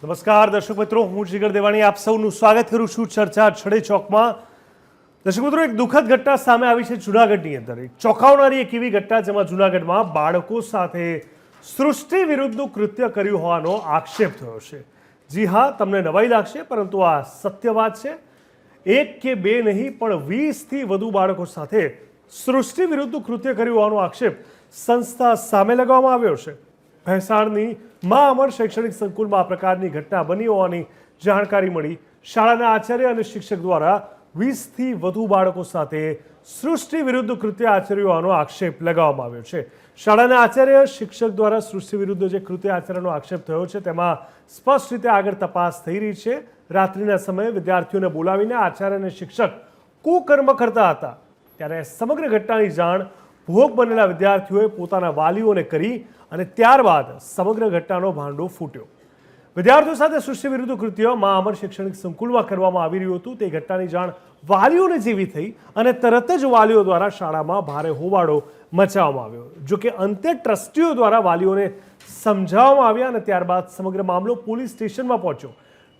નમસ્કાર દર્શક મિત્રો, હું જીગર દેવાણી આપ સૌનું સ્વાગત કરું છું ચર્ચા છડે ચોકમાં. દર્શક મિત્રો, એક દુઃખદ ઘટના સામે આવી છે જૂનાગઢની અંદર. એક ચોંકાવનારી એક એવી ઘટના જેમાં જૂનાગઢમાં બાળકો સાથે સૃષ્ટિ વિરુદ્ધનું કૃત્ય કર્યું હોવાનો આક્ષેપ થયો છે. જી હા, તમને નવાઈ લાગશે, પરંતુ આ સત્ય વાત છે. એક કે બે નહીં પણ 20થી વધુ બાળકો સાથે સૃષ્ટિ વિરુદ્ધનું કૃત્ય કર્યું હોવાનો આક્ષેપ સંસ્થા સામે લગાવવામાં આવ્યો છે. ભેંસાણની મા અમર શૈક્ષણિક સંકુલમાં આ પ્રકારની ઘટના બની હોવાની જાણકારી મળી. શાળાના આચાર્ય અને શિક્ષક દ્વારા 20થી વધુ બાળકો સાથે સૃષ્ટિ વિરુદ્ધ કૃત્ય આચર્યું હોવાનો આક્ષેપ લગાવવામાં આવ્યો છે. શાળાના આચાર્ય શિક્ષક દ્વારા સૃષ્ટિ વિરુદ્ધ જે કૃત્ય આચરણનો આક્ષેપ થયો છે તેમાં સ્પષ્ટ રીતે આગળ તપાસ થઈ રહી છે. રાત્રિના સમયે વિદ્યાર્થીઓને બોલાવીને આચાર્ય અને શિક્ષક કુકર્મ કરતા હતા, ત્યારે સમગ્ર ઘટનાની જાણ ભોગ બનેલા વિદ્યાર્થીઓએ પોતાના વાલીઓને કરી અને ત્યારબાદ સમગ્ર ઘટનાનો ભાંડો ફૂટ્યો. વિદ્યાર્થીઓ સાથે સૃષ્ટિ વિરુદ્ધ કૃત્ય મા અમર શૈક્ષણિક સંકુલમાં કરવામાં આવી રહ્યું હતું. તે ઘટનાની જાણ વાલીઓને જેવી થઈ અને તરત જ વાલીઓ દ્વારા શાળામાં ભારે હોબાળો મચાવવામાં આવ્યો. જોકે અંતે ટ્રસ્ટીઓ દ્વારા વાલીઓને સમજાવવામાં આવ્યા અને ત્યારબાદ સમગ્ર મામલો પોલીસ સ્ટેશનમાં પહોંચ્યો.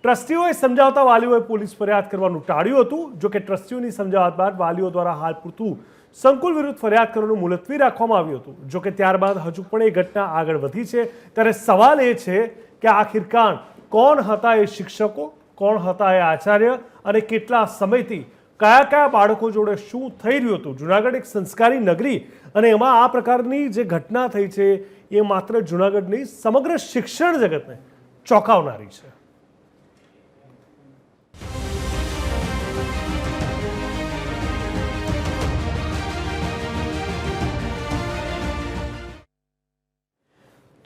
ટ્રસ્ટીઓએ સમજાવતા વાલીઓએ પોલીસ ફરિયાદ કરવાનું ટાળ્યું હતું. જોકે ટ્રસ્ટીઓની સમજાવટ બાદ વાલીઓ દ્વારા હાલ પૂરતું સંકુલ વિરુદ્ધ ફરિયાદ કરવાનું મુલતવી રાખવામાં આવ્યું હતું. જોકે ત્યારબાદ હજુ પણ એ ઘટના આગળ વધી છે. ત્યારે સવાલ એ છે કે આખિરકાર કોણ હતા એ શિક્ષકો, કોણ હતા એ આચાર્ય અને કેટલા સમયથી કયા કયા બાળકો જોડે શું થઈ રહ્યું હતું. જૂનાગઢ એક સંસ્કારી નગરી અને એમાં આ પ્રકારની જે ઘટના થઈ છે એ માત્ર જૂનાગઢની સમગ્ર શિક્ષણ જગતને ચોંકાવનારી છે.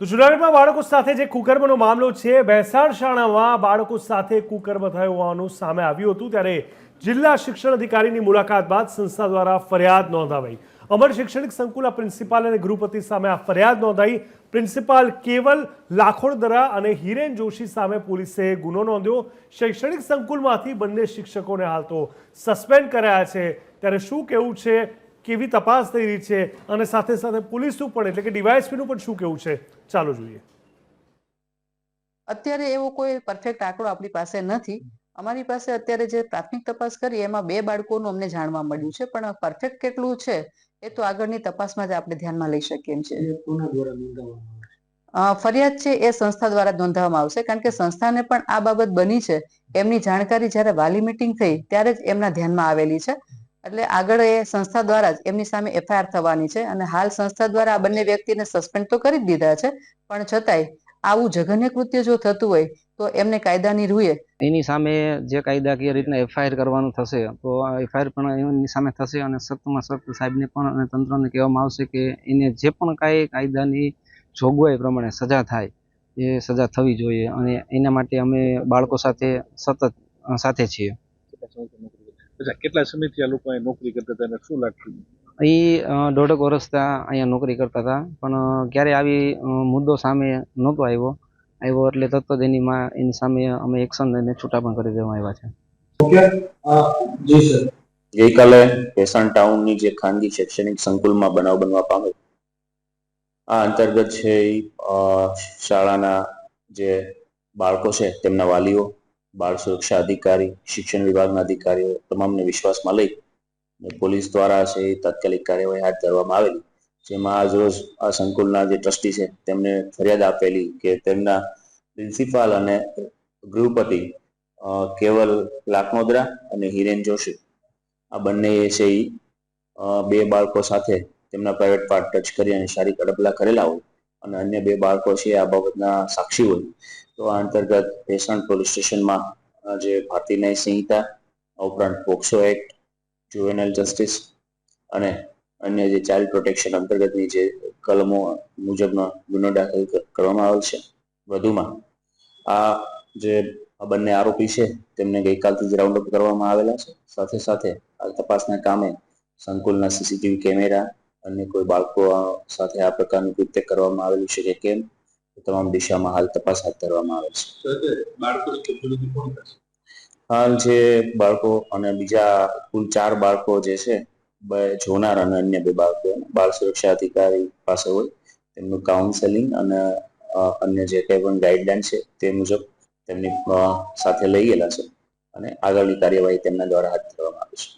તો જૂનાગઢમાં બાળકો સાથે જે કુકર્મનો મામલો છે, ભેંસાણ શાળામાં બાળકો સાથે કુકર્મ થયો હોવાનું સામે આવ્યું હતું. ત્યારે જિલ્લા શિક્ષણ અધિકારીની મુલાકાત બાદ સંસ્થા દ્વારા ફરિયાદ નોંધાવાઈ. અમર શૈક્ષણિક સંકુલના પ્રિન્સિપાલ અને ગૃહપતિ સામે આ ફરિયાદ નોંધાઈ. પ્રિન્સિપાલ કેવલ લાખોડદરા અને હિરેન જોશી સામે પોલીસે ગુનો નોંધ્યો. શૈક્ષણિક સંકુલમાંથી બંને શિક્ષકોને હાલ તો સસ્પેન્ડ કર્યા છે. ત્યારે શું કહેવું છે, કેવી તપાસ થઈ રહી છે અને સાથે સાથે પોલીસનું પણ એટલે કે ડીવાયએસપીનું પણ શું કહેવું છે, ચાલો જોઈએ. અત્યારે એવો કોઈ પરફેક્ટ આંકડો આપણી પાસે નથી. અમારી પાસે અત્યારે જે પ્રાથમિક તપાસ કરી એમાં 2 બાળકોનું અમને જાણવા મળ્યું છે, પણ પરફેક્ટ કેટલું છે એ તો આગળની તપાસમાં જ આપણે ધ્યાનમાં લઈ શકીએ એમ છે. ફરિયાદ છે એ સંસ્થા દ્વારા નોંધવામાં આવશે, કારણ કે સંસ્થાને પણ આ બાબત બની છે. એમની જાણકારી જ્યારે વાલી મીટિંગ થઈ ત્યારે જ એમના ધ્યાનમાં આવેલી છે. એટલે આગળ એ સંસ્થા દ્વારા જ એમની સામે એફઆઈઆર થવાની છે અને હાલ સંસ્થા દ્વારા આ બંને વ્યક્તિને સસ્પેન્ડ તો કરી જ દીધા છે, પણ છતાંય આવું જઘન્ય કૃત્ય જો થતું હોય તો એમને કાયદાની રૂએ એની સામે જે કાયદાકીય રીતના એફઆઈઆર કરવાનું થશે તો આ એફઆઈઆર પણ એની સામે થશે અને સખ્તમાં સખ્ત સાહેબને પણ અને તંત્રને કહેવામાં આવશે કે એને જે પણ કાંઈ કાયદાની જોગવાઈ પ્રમાણે સજા થાય એ સજા થવી જોઈએ અને એના માટે અમે બાળકો સાથે સતત સાથે છીએ. કેટલા સમયથી આ લોકો નોકરી કરતા હતા અને શું લાગતું? એ 1.5 વર્ષથી અહીંયા નોકરી કરતા હતા, પણ ક્યારે આવી મુદ્દો સામે નહોતો આવ્યો એટલે તરત જ એની સામે અમે એક્શન લઈને છૂટા પણ કરી દેવામાં આવ્યા છે. ગઈકાલે ભેંસાણ ટાઉનની જે ખાનગી શૈક્ષણિક સંકુલમાં બનાવ બનવા પામેલ, આ અંતર્ગત છે શાળાના જે બાળકો છે તેમના વાલીઓ, બાળ સુરક્ષા અધિકારી, શિક્ષણ વિભાગના અધિકારીઓ તમામને વિશ્વાસમાં લઈ પોલીસ દ્વારા છે તાત્કાલિક કાર્યવાહી હાથ ધરવામાં આવેલી. જેમાં આજરોજ આ સંકુલના જે ટ્રસ્ટી છે તેમને ફરિયાદ આપેલી કે તેમના પ્રિન્સિપાલ અને ગૃહપતિ કેવલ લાખનોદરા અને હિરેન જોશી આ બંને છે 2 બાળકો સાથે તેમના પ્રાઇવેટ પાર્ટ ટચ કરી અને શારીરિક અડપલા કરેલા હોય અને અન્ય 2 બાળકો છે આ બાબતના સાક્ષી હોય, તો આ અંતર્ગત ભેંસાણ પોલીસ સ્ટેશનમાં જે ભારતીય ન્યાય સંહિતા ઉપરાંત પોક્સો એક્ટ, જુવેનાઇલ જસ્ટિસ અને અન્ય જે ચાઇલ્ડ પ્રોટેક્શન અંતર્ગતની જે કલમો મુજબનો ગુનો દાખલ કરવામાં આવેલ છે. વધુમાં આ જે બંને આરોપી છે તેમને ગઈકાલથી જ રાઉન્ડ અપ કરવામાં આવેલા છે. સાથે સાથે આ તપાસના કામે સંકુલના સીસીટીવી કેમેરા અને કોઈ બાળકો સાથે આ પ્રકારનું કૃત્ય કરવામાં આવેલું છે કે કેમ, તમામ દિશામાં હાલ તપાસ હાથ ધરવામાં આવે છે. હાલ જે બાળકો અને બીજા કુલ 4 બાળકો જે છે જોનાર અને અન્ય 2 બાળકો બાળ સુરક્ષા અધિકારી પાસે હોય તેમનું કાઉન્સેલિંગ અને અન્ય જે કંઈ પણ ગાઈડલાઈન છે તે મુજબ તેમની સાથે લઈ ગયેલા છે અને આગળની કાર્યવાહી તેમના દ્વારા હાથ ધરવામાં આવી છે.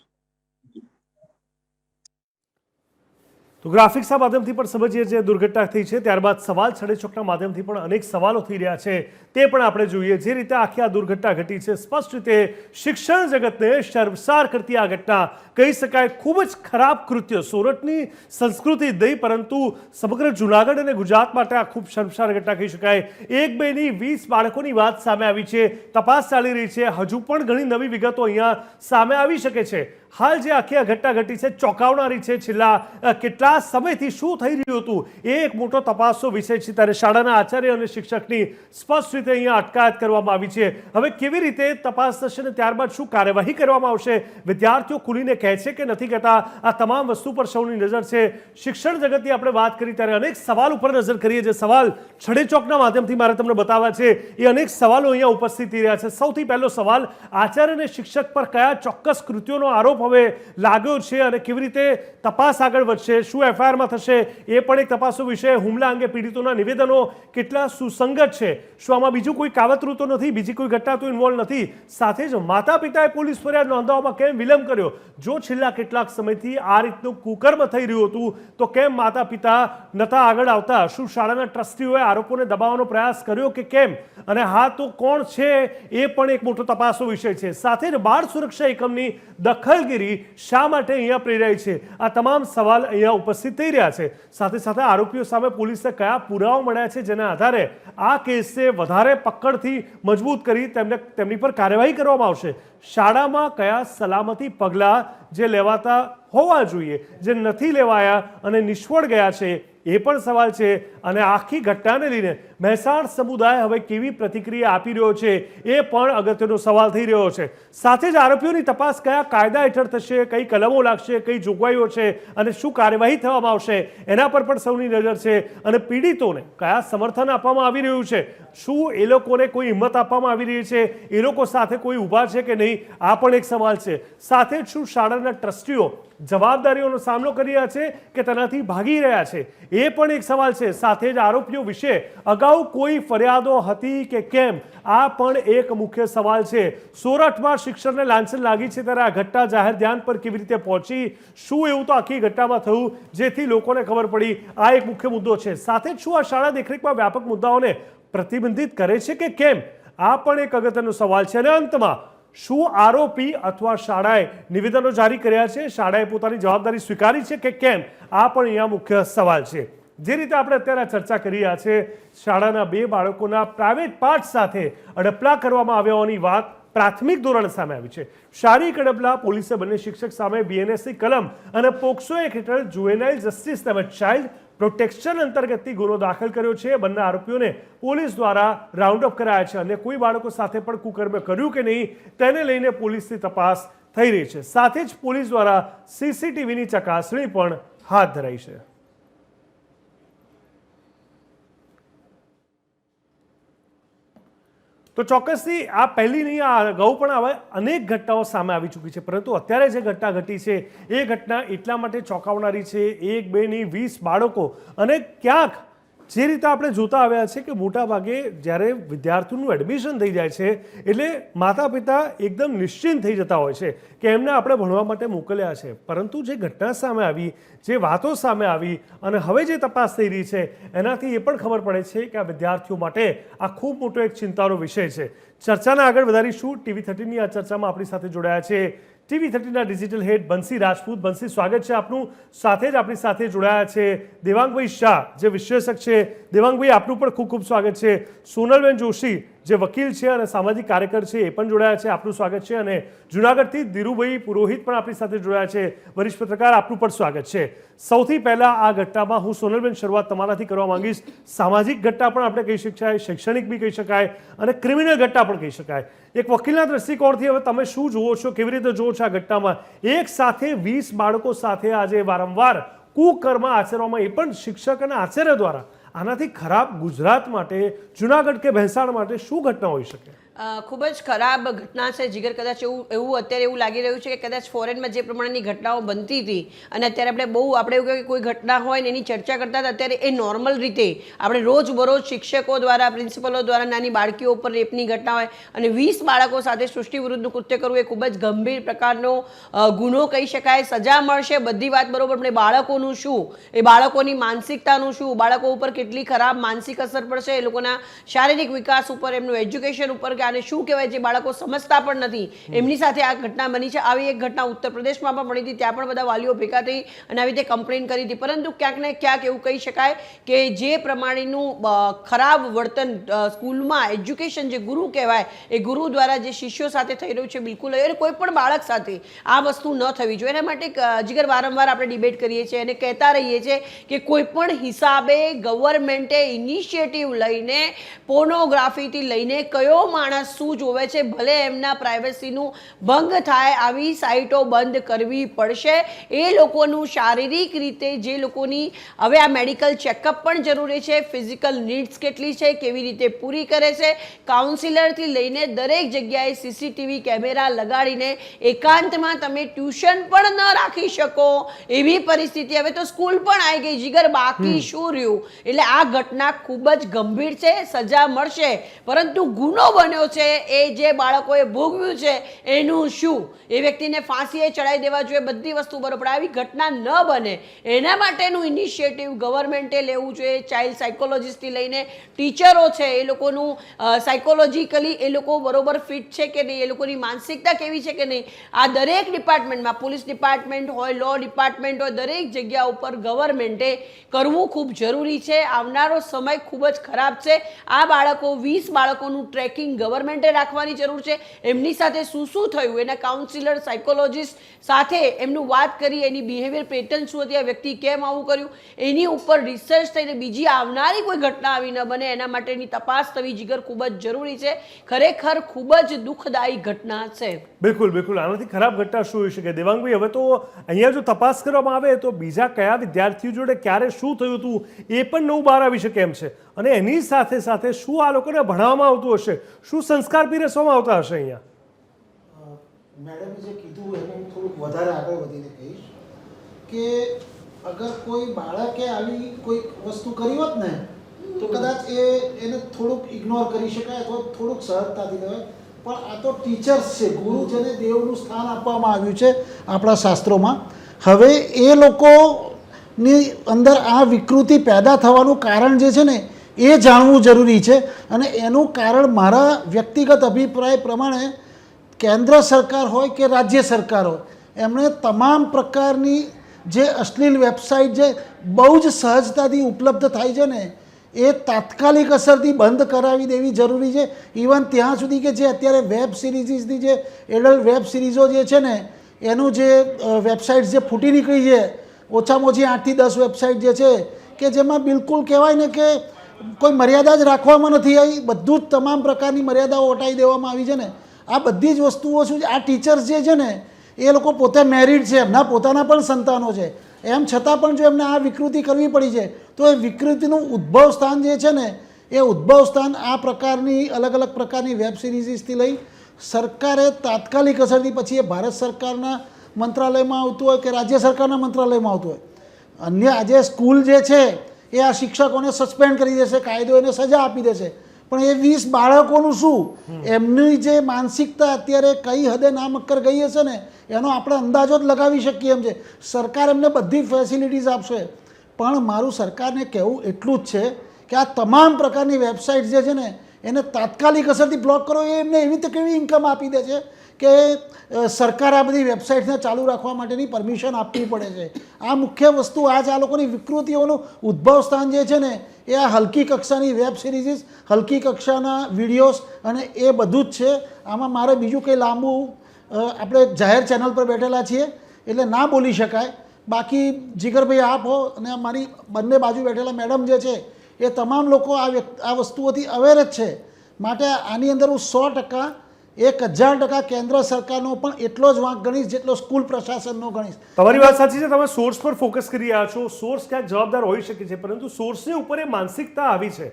તો ગ્રાફિક્સના માધ્યમથી પણ સમજીએ જે દુર્ઘટના થઈ છે, ત્યારબાદ સવાલ છડેચોકના માધ્યમથી પણ અનેક સવાલો થઈ રહ્યા છે તે પણ આપણે જોઈએ. જે રીતે આખી આ દુર્ઘટના ઘટી છે, સ્પષ્ટ રીતે શિક્ષણ જગતને શર્મસાર કરતી આ ઘટના કહી શકાય. ખૂબ જ ખરાબ કૃત્ય, સોરઠની સંસ્કૃતિ નહીં પરંતુ સમગ્ર જુનાગઢ અને ગુજરાત માટે આ ખૂબ શર્મસાર ઘટના કહી શકાય. 1, 2 ની 20 બાળકોની વાત સામે આવી છે. તપાસ ચાલી રહી છે. હજુ પણ ઘણી નવી વિગતો અહીંયા સામે આવી શકે છે. હાલ જે આખી આ ઘટના ઘટી છે ચોંકાવનારી છે. છેલ્લા કેટલા સમયથી શું થઈ રહ્યું હતું એ એક મોટો તપાસનો વિષય છે. ત્યારે શાળાના આચાર્ય અને શિક્ષકની સ્પષ્ટ રીતે અહીંયા અટકાયત કરવામાં આવી છે. હવે કેવી રીતે તપાસ થશે અને ત્યારબાદ શું કાર્યવાહી કરવામાં આવશે? વિદ્યાર્થીઓ ખુલીને કહે છે કે નથી કહેતા? આ તમામ વસ્તુ પર સૌની નજર છે. શિક્ષણ જગતની આપણે વાત કરી ત્યારે અનેક સવાલ ઉપર નજર કરીએ. જે સવાલ છડેચોકના માધ્યમથી મારે તમને બતાવવા છે એ અનેક સવાલો અહીંયા ઉપસ્થિત થઈ રહ્યા છે. સૌથી પહેલો સવાલ, આચાર્ય અને શિક્ષક પર કયા ચોક્કસ કૃત્યોનો આરોપ હવે લાગ્યો છે અને કેવી રીતે તપાસ આગળ વધશે? શું એફઆઈઆરમાં થશે એ પણ એક તપાસનો વિષય. હુમલા અંગે પીડિતોના નિવેદનો કેટલા સુસંગત છે? શું આમાં બીજું કોઈ કાવતરું તો નથી? બીજી કોઈ ઘટના તો ઇન્વોલ્વ નથી? સાથે જ માતા પિતાએ પોલીસ ફરિયાદ નોંધાવવામાં કેમ વિલંબ કર્યો? જો છેલ્લા કેટલાક સમયથી આ રીતનું કુકર્મ થઈ રહ્યું હતું તો કેમ માતા પિતા નતા આગળ આવતા? શું શાળાના ટ્રસ્ટીઓએ આરોપોને દબાવવાનો પ્રયાસ કર્યો કે કેમ? અને હા તો કોણ છે એ પણ એક મોટો તપાસનો વિષય છે. સાથે જ બાળ સુરક્ષા એકમની દખલગીરી શા માટે અહીંયા પ્રેરાઈ છે? આ તમામ સવાલ અહીંયા ઉપસ્થિત થઈ રહ્યા છે. સાથે સાથે આરોપીઓ સામે પોલીસને કયા પુરાવા મળ્યા છે જેના આધારે આ કેસને વધારે પકડથી મજબૂત કરી તેમની પર કાર્યવાહી કરવામાં આવશે? શાળામાં કયા સલામતી પગલાં જે લેવાતા હોવા જોઈએ જે નથી લેવાયા અને નિષ્ફળ ગયા છે એ પણ સવાલ છે. અને આખી ઘટનાને લઈને મહેસાણ સમુદાય હવે કેવી પ્રતિક્રિયા આપી રહ્યો છે એ પણ અગત્યનો સવાલ થઈ રહ્યો છે. સાથે જ આરોપીઓની તપાસ કયા કાયદા હેઠળ થશે, કઈ કલમો લાગશે, કઈ જોગવાઈઓ છે અને શું કાર્યવાહી થવામાં આવશે એના પર પણ સૌની નજર છે. અને પીડિતોને કયા સમર્થન આપવામાં આવી રહ્યું છે? શું એ લોકોને કોઈ હિંમત આપવામાં આવી રહી છે? એ લોકો સાથે કોઈ ઊભા છે કે નહીં? આ પણ એક સવાલ છે. સાથે જ શું શાળાના ટ્રસ્ટીઓ જવાબદારીઓનો સામનો કરી રહ્યા છે કે તેનાથી ભાગી રહ્યા છે? એ પણ એક સવાલ છે. સાથે જ આરોપીઓ વિશે અગાઉ કોઈ ફરિયાદો હતી કે કેમ? આ પણ એક મુખ્ય સવાલ છે. સોરઠમાં શિક્ષણને લાંછન લાગી છે ત્યારે આ ઘટના જાહેર ધ્યાન પર કેવી રીતે પહોંચી? શું એવું તો આખી ઘટનામાં થયું જેથી લોકોને ખબર પડી? આ એક મુખ્ય મુદ્દો છે. સાથે જ શું આ શાળા દેખરેખમાં વ્યાપક મુદ્દાઓને પ્રતિબંધિત કરે છે કે કેમ? આ પણ એક અગત્યનો સવાલ છે. અને અંતમાં શું આરોપી અથવા શાળાએ નિવેદનો જારી કર્યા છે? શાળાએ પોતાની જવાબદારી સ્વીકારી છે કે કેમ? આ પણ અહીંયા મુખ્ય સવાલ છે. જે રીતે આપણે અત્યારે ચર્ચા કરી રહ્યા છે, શાળાના 2 બાળકોના પ્રાઇવેટ પાર્ટ સાથે અડપલા કરવામાં આવ્યા હોવાની વાત પ્રાથમિક ધોરણે સામે આવી છે. શારીરિક અડપલા પોલીસે બંને શિક્ષક સામે બીએનએસની કલમ અને પોક્સો એક્ટ હેઠળ જુવેનાઇલ જસ્ટિસ તેમજ ચાઇલ્ડ પ્રોટેક્શન અંતર્ગતથી ગુનો દાખલ કર્યો છે. બંને આરોપીઓને પોલીસ દ્વારા રાઉન્ડ અપ કરાયા છે અને કોઈ બાળકો સાથે પણ કુકર્મ કર્યું કે નહીં તેને લઈને પોલીસની તપાસ થઈ રહી છે. સાથે જ પોલીસ દ્વારા સીસીટીવીની ચકાસણી પણ હાથ ધરાઈ છે. તો ચોક્કસથી આ પહેલી નહીં, આ અગાઉ પણ હવે અનેક ઘટનાઓ સામે આવી ચૂકી છે. પરંતુ અત્યારે જે ઘટના ઘટી છે એ ઘટના એટલા માટે ચોંકાવનારી છે. 1, 2 ની 20 બાળકો અને ક્યાંક જે રીતે આપણે જોતા આવ્યા છે કે મોટાભાગે જ્યારે વિદ્યાર્થીનું એડમિશન થઈ જાય છે એટલે માતા પિતા એકદમ નિશ્ચિંત થઈ જતા હોય છે કે એમને આપણે ભણવા માટે મોકલ્યા છે. પરંતુ જે ઘટના સામે આવી, જે વાતો સામે આવી અને હવે જે તપાસ થઈ રહી છે એનાથી એ પણ ખબર પડે છે કે આ વિદ્યાર્થીઓ માટે આ ખૂબ મોટો એક ચિંતાનો વિષય છે. ચર્ચાને આગળ વધારીશું. TV13ની આ ચર્ચામાં આપણી સાથે જોડાયા છે TV13ના ડિજિટલ હેડ બંસી રાજપૂત. બંસી, સ્વાગત છે આપનું. સાથે જ આપણી સાથે જોડાયા છે દેવાંગભાઈ શાહ જે વિશ્લેષક છે. દેવાંગભાઈ, આપનું પણ ખૂબ ખૂબ સ્વાગત છે. સોનલબેન જોશી જે વકીલ છે અને સામાજિક કાર્યકર છે એ પણ જોડાયા છે, આપનું સ્વાગત છે. અને જુનાગઢથી ધીરુભાઈ પુરોહિત પણ આપણી સાથે જોડાયા છે, વરિષ્ઠ પત્રકાર, આપનું પણ સ્વાગત છે. સૌથી પહેલા આ ઘટનામાં હું સોનલબેન શરૂઆત તમારાથી કરવા માંગીશ. સામાજિક ઘટના પણ આપણે કહી શકાય, શૈક્ષણિક બી કહી શકાય અને ક્રિમિનલ ઘટના પણ કહી શકાય. એક વકીલના દ્રષ્ટિકોણથી હવે તમે શું જુઓ છો, કેવી રીતે જુઓ છો આ ઘટનામાં? એક સાથે 20 બાળકો સાથે આજે વારંવાર કુકર્મ આચરવામાં, એ પણ શિક્ષક અને આચાર્ય દ્વારા, આનાથી ખરાબ ગુજરાત માટે, જુનાગઢ કે મહેસાણ માટે શું ઘટના હોઈ શકે? ખૂબ જ ખરાબ ઘટના છે જીગર. કદાચ એવું અત્યારે એવું લાગી રહ્યું છે કે કદાચ ફોરેનમાં જે પ્રમાણેની ઘટનાઓ બનતી હતી અને અત્યારે આપણે એવું કહીએ કે કોઈ ઘટના હોય ને એની ચર્ચા કરતા હતા, અત્યારે એ નોર્મલ રીતે આપણે રોજબરોજ શિક્ષકો દ્વારા, પ્રિન્સિપલો દ્વારા નાની બાળકીઓ ઉપર રેપની ઘટના હોય અને 20 બાળકો સાથે સૃષ્ટિ વિરુદ્ધનું કૃત્ય કરવું એ ખૂબ જ ગંભીર પ્રકારનો ગુનો કહી શકાય. સજા મળશે, બધી વાત બરોબર, પણ બાળકોનું શું, એ બાળકોની માનસિકતાનું શું, બાળકો ઉપર કેટલી ખરાબ માનસિક અસર પડશે, એ લોકોના શારીરિક વિકાસ ઉપર, એમનું એજ્યુકેશન ઉપર, કે આને શું કહેવાય, જે બાળકો સમજતા પણ નથી, એમની સાથે આ ઘટના બની છે. આવી એક ઘટના ઉત્તર પ્રદેશમાં પણ બની હતી. ત્યાં પણ બધા વાલીઓ ભેગા થઈ અને આવી રીતે કમ્પ્લેન કરી હતી. પરંતુ ક્યાંક ને ક્યાંક એવું કહી શકાય કે જે પ્રમાણેનું ખરાબ વર્તન સ્કૂલમાં એજ્યુકેશન, જે ગુરુ કહેવાય, એ ગુરુ દ્વારા જે શિષ્યો સાથે થઈ રહ્યું છે, બિલકુલ કોઈ પણ બાળક સાથે આ વસ્તુ ન થવી જોઈએ. એના માટે જીગર વારંવાર આપણે ડિબેટ કરીએ છીએ અને કહેતા રહીએ છીએ કે કોઈ પણ હિસાબે ગવર્મેન્ટે ઇનિશિયેટિવ લઈને પોર્નોગ્રાફીથી લઈને કયો માણસ શું જોવે છે, ભલે એમના પ્રાઇવસીનું ભંગ થાય, આવી સાઇટો બંધ કરવી પડશે. એ લોકોનું શારીરિક રીતે, જે લોકોની હવે આ મેડિકલ ચેકઅપ પણ જરૂરી છે, ફિઝિકલ નીડ્સ કેટલી છે, કેવી રીતે પૂરી કરે છે, કાઉન્સિલરથી લઈને દરેક જગ્યાએ સીસીટીવી કેમેરા લગાડીને એકાંતમાં તમે ટ્યુશન પણ ન રાખી શકો એવી પરિસ્થિતિ. હવે તો સ્કૂલ પણ આવી ગઈ જીગર, બાકી શું રહ્યું? એટલે આ ઘટના ખૂબ જ ગંભીર છે, સજા મળશે, પરંતુ ગુનો બન્યો છે એ જે બાળકોએ ભોગવ્યું છે એનું શું? એ વ્યક્તિને ફાંસીએ ચડાવી દેવા જોઈએ, બધી વસ્તુ બરોબર. આવી ઘટના ન બને એના માટેનું ઇનિશિયેટિવ ગવર્મેન્ટે લેવું જોઈએ. ચાઇલ્ડ સાયકોલોજીસ્ટથી લઈને ટીચરો છે, એ લોકોનું સાયકોલોજીકલી એ લોકો બરોબર ફિટ છે કે નહીં, એ લોકોની માનસિકતા કેવી છે કે નહીં, આ દરેક ડિપાર્ટમેન્ટમાં, પોલીસ ડિપાર્ટમેન્ટ હોય, લો ડિપાર્ટમેન્ટ હોય, દરેક જગ્યા ઉપર ગવર્મેન્ટે કરવું ખૂબ જરૂરી છે. આવનારો સમય ખૂબ જ ખરાબ છે. આ બાળકો, 20 બાળકોનું ટ્રેકિંગ ગવર્મેન્ટે રાખવાની જરૂર છે. એમની સાથે શું શું થયું, એના કાઉન્સિલર, સાયકોલોજીસ્ટ સાથે એમનું વાત કરી, એની બિહેવિયર પેટર્ન શું હતી, આ વ્યક્તિ કેમ આવું કર્યું, એની ઉપર રિસર્ચ થઈને બીજી આવનારી કોઈ ઘટના આવી ન બને એના માટેની તપાસ થવી જીગર ખૂબ જ જરૂરી છે. ખરેખર ખૂબ જ દુઃખદાયી ઘટના છે. બિલકુલ બિલકુલ. આનાથી ખરાબ ઘટના શું હોઈ શકે દેવાંગભાઈ? હવે તો અહીંયા જો તપાસ કરવામાં આવે તો બીજા કયા વિદ્યાર્થીઓ જોડે ક્યારે શું થયું હતું એ પણ નવું બહાર આવી શકે એમ છે. અને એની સાથે સાથે શું આ લોકોને ભણાવવામાં આવતું હશે, શું સંસ્કાર પીરસવામાં આવતા હશે અહીંયા? મેડમે જે કીધું એને હું થોડુંક વધારે આગળ વધીને કહીશ કે અગર કોઈ બાળકે આવી કોઈ વસ્તુ કરી હોત ને તો કદાચ એને થોડુંક ઇગ્નોર કરી શકાય અથવા થોડુંક સહજતાથી લેવાય. પણ આ તો ટીચર્સ છે, ગુરુ જેને દેવનું સ્થાન આપવામાં આવ્યું છે આપણા શાસ્ત્રોમાં. હવે એ લોકોની અંદર આ વિકૃતિ પેદા થવાનું કારણ જે છે ને એ જાણવું જરૂરી છે. અને એનું કારણ મારા વ્યક્તિગત અભિપ્રાય પ્રમાણે કેન્દ્ર સરકાર હોય કે રાજ્ય સરકાર હોય, એમણે તમામ પ્રકારની જે અશ્લીલ વેબસાઇટ જે બહુ જ સહજતાથી ઉપલબ્ધ થાય છે ને એ તાત્કાલિક અસરથી બંધ કરાવી દેવી જરૂરી છે. ઇવન ત્યાં સુધી કે જે અત્યારે વેબ સિરીઝની જે એડલ્ટ વેબ સિરીઝો જે છે ને એનું જે વેબસાઇટ્સ જે ફૂટી નીકળી છે, ઓછામાં ઓછી 8 થી 10 વેબસાઇટ જે છે કે જેમાં બિલકુલ કહેવાય ને કે કોઈ મર્યાદા જ રાખવામાં નથી આવી, બધું જ તમામ પ્રકારની મર્યાદાઓ હટાવી દેવામાં આવી છે ને. આ બધી જ વસ્તુઓ શું છે, આ ટીચર્સ જે છે ને એ લોકો પોતે મેરિડ છે, એમના પોતાના પણ સંતાનો છે, એમ છતાં પણ જો એમને આ વિકૃતિ કરવી પડી છે તો એ વિકૃતિનું ઉદ્ભવ સ્થાન જે છે ને એ ઉદ્ભવ સ્થાન આ પ્રકારની અલગ અલગ પ્રકારની વેબ સિરીઝથી લઈ સરકારે તાત્કાલિક અસરથી, પછી એ ભારત સરકારના મંત્રાલયમાં આવતું હોય કે રાજ્ય સરકારના મંત્રાલયમાં આવતું હોય, અન્ય આજે સ્કૂલ જે છે એ આ શિક્ષકોને સસ્પેન્ડ કરી દેશે, કાયદો એને સજા આપી દેશે. પણ એ 20 બાળકોનું શું, એમની જે માનસિકતા અત્યારે કઈ હદે નામક્કર ગઈ હશે ને એનો આપણે અંદાજો જ લગાવી શકીએ એમ છે. સરકાર એમને બધી ફેસિલિટીઝ આપશે, પણ મારું સરકારને કહેવું એટલું જ છે કે આ તમામ પ્રકારની વેબસાઇટ જે છે ને એને તાત્કાલિક અસરથી બ્લોક કરો. એ એમને એવી રીતે કેવી ઇન્કમ આપી દે છે કે સરકાર આ બધી વેબસાઇટ્સને ચાલુ રાખવા માટેની પરમિશન આપવી પડે છે. આ મુખ્ય વસ્તુ આજ આ લોકોની વિકૃતિઓનું ઉદ્ભવ સ્થાન જે છે ને એ આ હલકી કક્ષાની વેબ સિરીઝ, હલકી કક્ષાના વિડીયોઝ અને એ બધું જ છે. આમાં મારે બીજું કંઈ લાંબુ, આપણે જાહેર ચેનલ પર બેઠેલા છીએ એટલે ના બોલી શકાય. બાકી જીગરભાઈ આપ હો અને મારી બંને બાજુ બેઠેલા મેડમ જે છે એ તમામ લોકો આ વસ્તુઓથી અવેર જ છે. માટે આની અંદર હું 100% 1000% કેન્દ્ર સરકારનો પણ એટલો જ વાંક ગણીશ જેટલો સ્કૂલ પ્રશાસનનો ગણીશ. તમારી વાત સાચી છે, તમે સોર્સ પર ફોકસ કરી રહ્યા છો. સોર્સ ક્યાંક જવાબદાર હોઈ શકે છે, પરંતુ સોર્સની ઉપર એ માનસિકતા આવી છે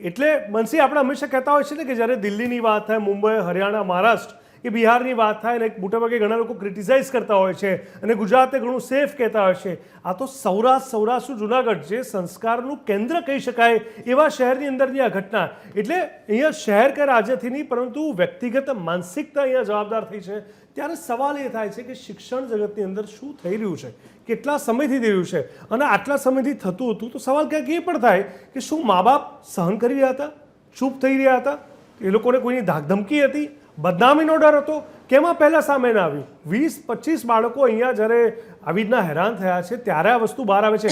એટલે મનસી આપણે હંમેશા કહેતા હોય છે ને કે જ્યારે દિલ્હીની વાત થાય, મુંબઈ, હરિયાણા, મહારાષ્ટ્ર કે બિહારની વાત થાય ને મોટાભાગે ઘણા લોકો ક્રિટિસાઇઝ કરતા હોય છે અને ગુજરાતે ઘણું સેફ કહેતા હોય છે. આ તો સૌરાષ્ટ્ર જુનાગઢ જે સંસ્કારનું કેન્દ્ર કહી શકાય એવા શહેરની અંદરની આ ઘટના. એટલે અહીંયા શહેર કે રાજ્યથી નહીં પરંતુ વ્યક્તિગત માનસિકતા અહીંયા જવાબદાર થઈ છે. ત્યારે સવાલ એ થાય છે કે શિક્ષણ જગતની અંદર શું થઈ રહ્યું છે, કેટલા સમયથી થઈ રહ્યું છે અને આટલા સમયથી થતું હતું. તો સવાલ ક્યાંક એ પણ થાય કે શું મા બાપ સહન કરી રહ્યા હતા, ચૂપ થઈ રહ્યા હતા, એ લોકોને કોઈની ધાકધમકી હતી, બદનામીનો ડર હતો, કેમાં પહેલાં સામે ના આવ્યું? 20-25 બાળકો અહીંયા જ્યારે આવી રીતના હેરાન થયા છે ત્યારે આ વસ્તુ બહાર આવે છે.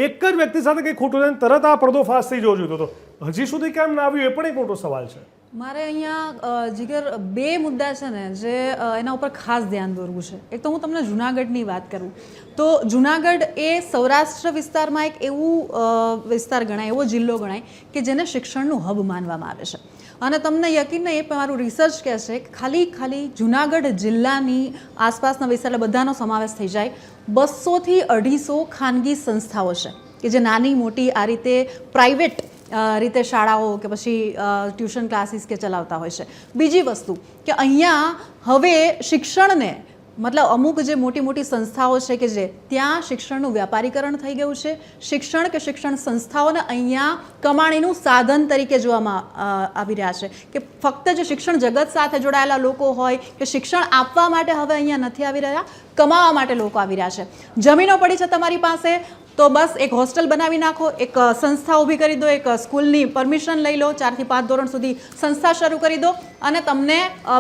એક જ વ્યક્તિ સાથે કંઈ ખોટું થાય તરત આ પડદો ફાસ થઈ જવો જોઈતો હતો. હજી સુધી કેમ ના આવ્યું એ પણ એક મોટો સવાલ છે. મારે અહીંયા જીગર બે મુદ્દા છે ને જે એના ઉપર ખાસ ધ્યાન દોરવું છે. એક તો હું તમને જુનાગઢની વાત કરું તો જુનાગઢ એ સૌરાષ્ટ્ર વિસ્તારમાં એક એવું વિસ્તાર ગણાય, એવો જિલ્લો ગણાય કે જેને શિક્ષણનું હબ માનવામાં આવે છે. અને તમને યકીન નહીં, એ મારું રિસર્ચ કહે છે કે ખાલી જુનાગઢ જિલ્લાની આસપાસના વિસ્તાર એટલે બધાનો સમાવેશ થઈ જાય 200 થી 250 ખાનગી સંસ્થાઓ છે કે જે નાની મોટી આ રીતે પ્રાઇવેટ રીતે શાળાઓ કે પછી ટ્યુશન ક્લાસીસ કે ચલાવતા હોય છે. બીજી વસ્તુ કે અહીંયા હવે શિક્ષણને મતલબ અમુક જે મોટી મોટી સંસ્થાઓ છે કે જે ત્યાં શિક્ષણનું વ્યાપારીકરણ થઈ ગયું છે. શિક્ષણ કે શિક્ષણ સંસ્થાઓને અહીંયા કમાણીનું સાધન તરીકે જોવામાં આવી રહ્યા છે કે ફક્ત જે શિક્ષણ જગત સાથે જોડાયેલા લોકો હોય કે શિક્ષણ આપવા માટે હવે અહીંયા નથી આવી રહ્યા, કમાવા માટે લોકો આવી રહ્યા છે. જમીનો પડી છે તમારી પાસે તો બસ એક હોસ્ટેલ બનાવી નાખો, એક સંસ્થા ઊભી કરી દો, એક સ્કૂલની પરમિશન લઈ લો, 4 થી 5 ધોરણ સુધી સંસ્થા શરૂ કરી દો અને તમને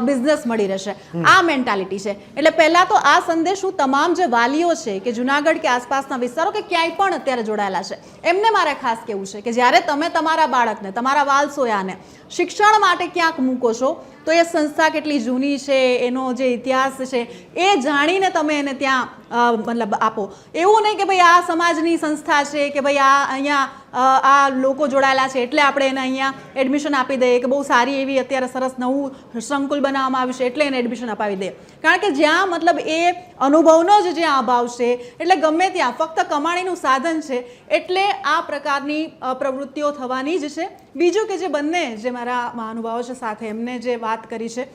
બિઝનેસ મળી રહેશે. આ મેન્ટાલિટી છે. એટલે પહેલાં તો આ સંદેશ હું તમામ જે વાલીઓ છે કે જુનાગઢ કે આસપાસના વિસ્તારો કે ક્યાંય પણ અત્યારે જોડાયેલા છે એમને મારે ખાસ કહેવું છે કે જ્યારે તમે તમારા બાળકને, તમારા વાલસોયાને શિક્ષણ માટે ક્યાંક મૂકો છો તો એ સંસ્થા કેટલી જૂની છે, એનો જે ઇતિહાસ છે એ જાણીને તમે એને ત્યાં મતલબ આપો. એવું નહીં કે ભાઈ આ સમાજની સંસ્થા છે કે ભાઈ આ અહીંયા આ લોકો જોડાયેલા છે એટલે આપણે એને અહીંયા એડમિશન આપી દઈએ કે બહુ સારી એવી અત્યારે સરસ નવું સંકુલ બનાવવામાં આવ્યું છે એટલે એને એડમિશન અપાવી દઈએ. કારણ કે જ્યાં મતલબ એ અનુભવનો જ જ્યાં અભાવ છે એટલે ગમે ત્યાં ફક્ત કમાણીનું સાધન છે એટલે આ પ્રકારની પ્રવૃત્તિઓ થવાની જ છે. બીજું કે જે બંને જે મારા મહાનુભાવો છે સાથે એમને જે વાત કરી છે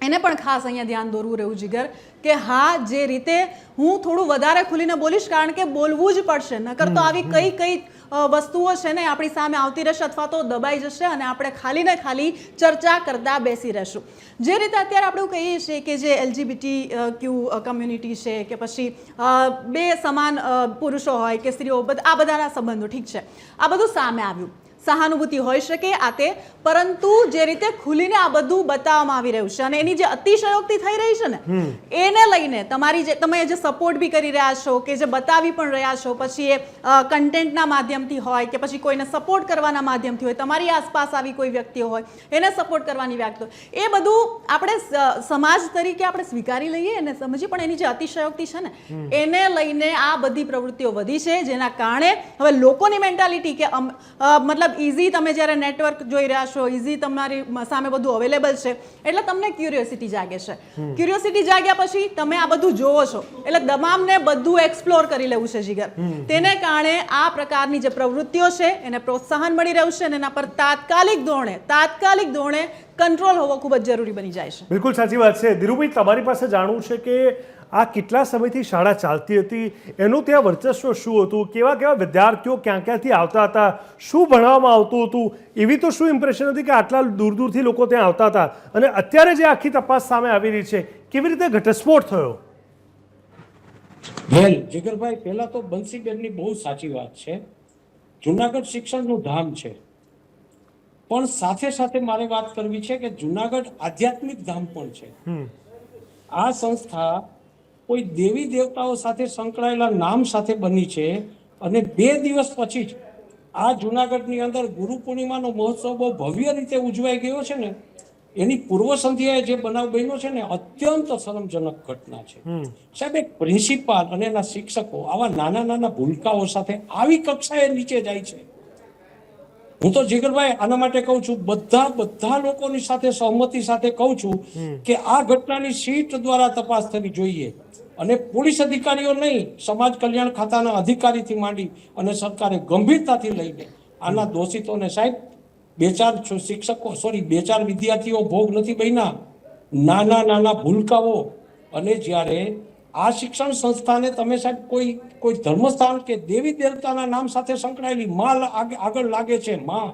એને પણ ખાસ અહીંયા ધ્યાન દોરવું રહ્યું જીગર કે હા જે રીતે હું થોડું વધારે ખુલીને બોલીશ કારણ કે બોલવું જ પડશે, નકર તો આવી કઈ વસ્તુઓ છે ને આપણી સામે આવતી રહેશે અથવા તો દબાઈ જશે અને આપણે ખાલી ને ખાલી ચર્ચા કરતા બેસી રહેશું. જે રીતે અત્યારે આપણે એવું કહીએ છીએ કે જે LGBTQ કમ્યુનિટી છે કે પછી બે સમાન પુરુષો હોય કે સ્ત્રીઓ, આ બધાના સંબંધો ઠીક છે, આ બધું સામે આવ્યું, સહાનુભૂતિ હોઈ શકે આ તે, પરંતુ જે રીતે ખુલીને આ બધું બતાવવામાં આવી રહ્યું છે અને એની જે અતિશયોક્તિ થઈ રહી છે ને એને લઈને તમારી જે તમે જે સપોર્ટ બી કરી રહ્યા છો કે જે બતાવી પણ રહ્યા છો, પછી એ કન્ટેન્ટના માધ્યમથી હોય કે પછી કોઈને સપોર્ટ કરવાના માધ્યમથી હોય, તમારી આસપાસ આવી કોઈ વ્યક્તિઓ હોય એને સપોર્ટ કરવાની વ્યક્તિ, એ બધું આપણે સમાજ તરીકે આપણે સ્વીકારી લઈએ અને સમજીએ, પણ એની જે અતિશયોક્તિ છે ને એને લઈને આ બધી પ્રવૃત્તિઓ વધી છે જેના કારણે હવે લોકોની મેન્ટાલિટી કે મતલબ ઇઝી તમે જ્યારે નેટવર્ક જોઈ રહ્યા છો, ઇઝી તમારી સામે બધું અવેલેબલ છે એટલે તમને ક્યુરિયોસિટી જાગે છે. ક્યુરિયોસિટી જાગ્યા પછી તમે આ બધું જોવો છો એટલે તમામને બધું એક્સપ્લોર કરી લેવું છે જીગર. તેને કારણે આ પ્રકારની જે પ્રવૃત્તિઓ છે એને પ્રોત્સાહન મળી રહ્યું છે અને એના પર તાત્કાલિક ધોરણે કંટ્રોલ હોવો ખૂબ જ જરૂરી બની જાય છે. બિલકુલ સાચી વાત છે. ધીરુભાઈ, તમારી પાસે જાણવું છે કે આ કેટલા સમયથી શાળા ચાલતી હતી, એનું ત્યાં વર્ચસ્વ શું હતું, કેવા વિદ્યાર્થીઓ ક્યાંથી આવતા હતા, શું ભણાવવામાં આવતું હતું, એવી તો શું ઇમ્પ્રેશન હતી કે આટલા દૂરથી લોકો ત્યાં આવતા હતા, અને અત્યારે જે આખી તપાસ સામે આવી રહી છે કેવી રીતે ઘટસ્ફોટ થયો? જીગરભાઈ, પહેલા તો બંસીબેનની બહુ સાચી વાત છે. જુનાગઢ શિક્ષણનું ધામ છે, પણ સાથે સાથે મારે વાત કરવી છે કે જુનાગઢ આધ્યાત્મિક ધામ પણ છે. આ સંસ્થા કોઈ દેવી દેવતાઓ સાથે સંકળાયેલા નામ સાથે બની છે અને 2 દિવસ પછી જ આ જુનાગઢની અંદર ગુરુ પૂર્ણિમાનો મહોત્સવ બહુ ભવ્ય રીતે ઉજવાઈ ગયો છે ને, એની પૂર્વ સંધ્યાએ જે બનાવ બન્યો છે ને અત્યંત શરમજનક ઘટના છે. સાહેબ, એક પ્રિન્સિપાલ અને એના શિક્ષકો આવા નાના ભૂલકાઓ સાથે આવી કક્ષાએ નીચે જાય છે. હું તો જીગરભાઈ આના માટે કહું છું, બધા લોકોની સાથે સહમતિ સાથે કહું છું કે આ ઘટનાની સીટ દ્વારા તપાસ થવી જોઈએ અને પોલીસ અધિકારીઓ નહીં, સમાજ કલ્યાણ ખાતાના અધિકારીથી માંડી અને સરકારે ગંભીરતાથી લઈને આના દોષિતોને સાહેબ બે ચાર વિદ્યાર્થીઓ ભોગ નથી બન્યા, નાના ભૂલકાઓ. અને જ્યારે આ શિક્ષણ સંસ્થાને તમે સાહેબ કોઈ ધર્મસ્થાન કે દેવી દેવતાના નામ સાથે સંકળાયેલી માં આગળ લાગે છે, માં,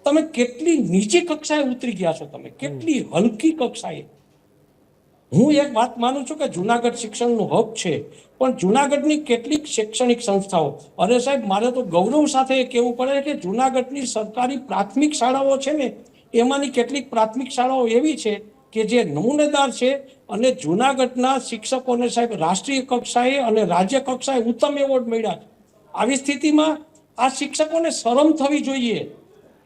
તમે કેટલી નીચી કક્ષાએ ઉતરી ગયા છો, તમે કેટલી હલકી કક્ષાએ. હું એક વાત માનું છું કે જુનાગઢ શિક્ષણનું હબ છે, પણ જુનાગઢની કેટલીક શૈક્ષણિક સંસ્થાઓ, અરે સાહેબ મારે તો ગૌરવ સાથે એ કહેવું પડે કે જુનાગઢની સરકારી પ્રાથમિક શાળાઓ છે ને, એમાંની કેટલીક પ્રાથમિક શાળાઓ એવી છે કે જે નમૂનેદાર છે અને જુનાગઢના શિક્ષકોને સાહેબ રાષ્ટ્રીય કક્ષાએ અને રાજ્ય કક્ષાએ ઉત્તમ એવોર્ડ મળ્યા છે. આવી સ્થિતિમાં આ શિક્ષકોને શરમ થવી જોઈએ.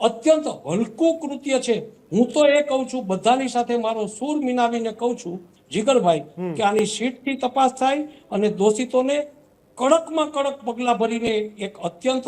અત્યંત હલકું કૃત્ય છે. હું તો એ કહું છું, બધાની સાથે મારો સૂર મિલાવીને કહું છું જીગરભાઈ, કે આની સીટથી તપાસ થાય અને દોષિતોને કડકમાં કડક પગલા ભરીને એક અત્યંત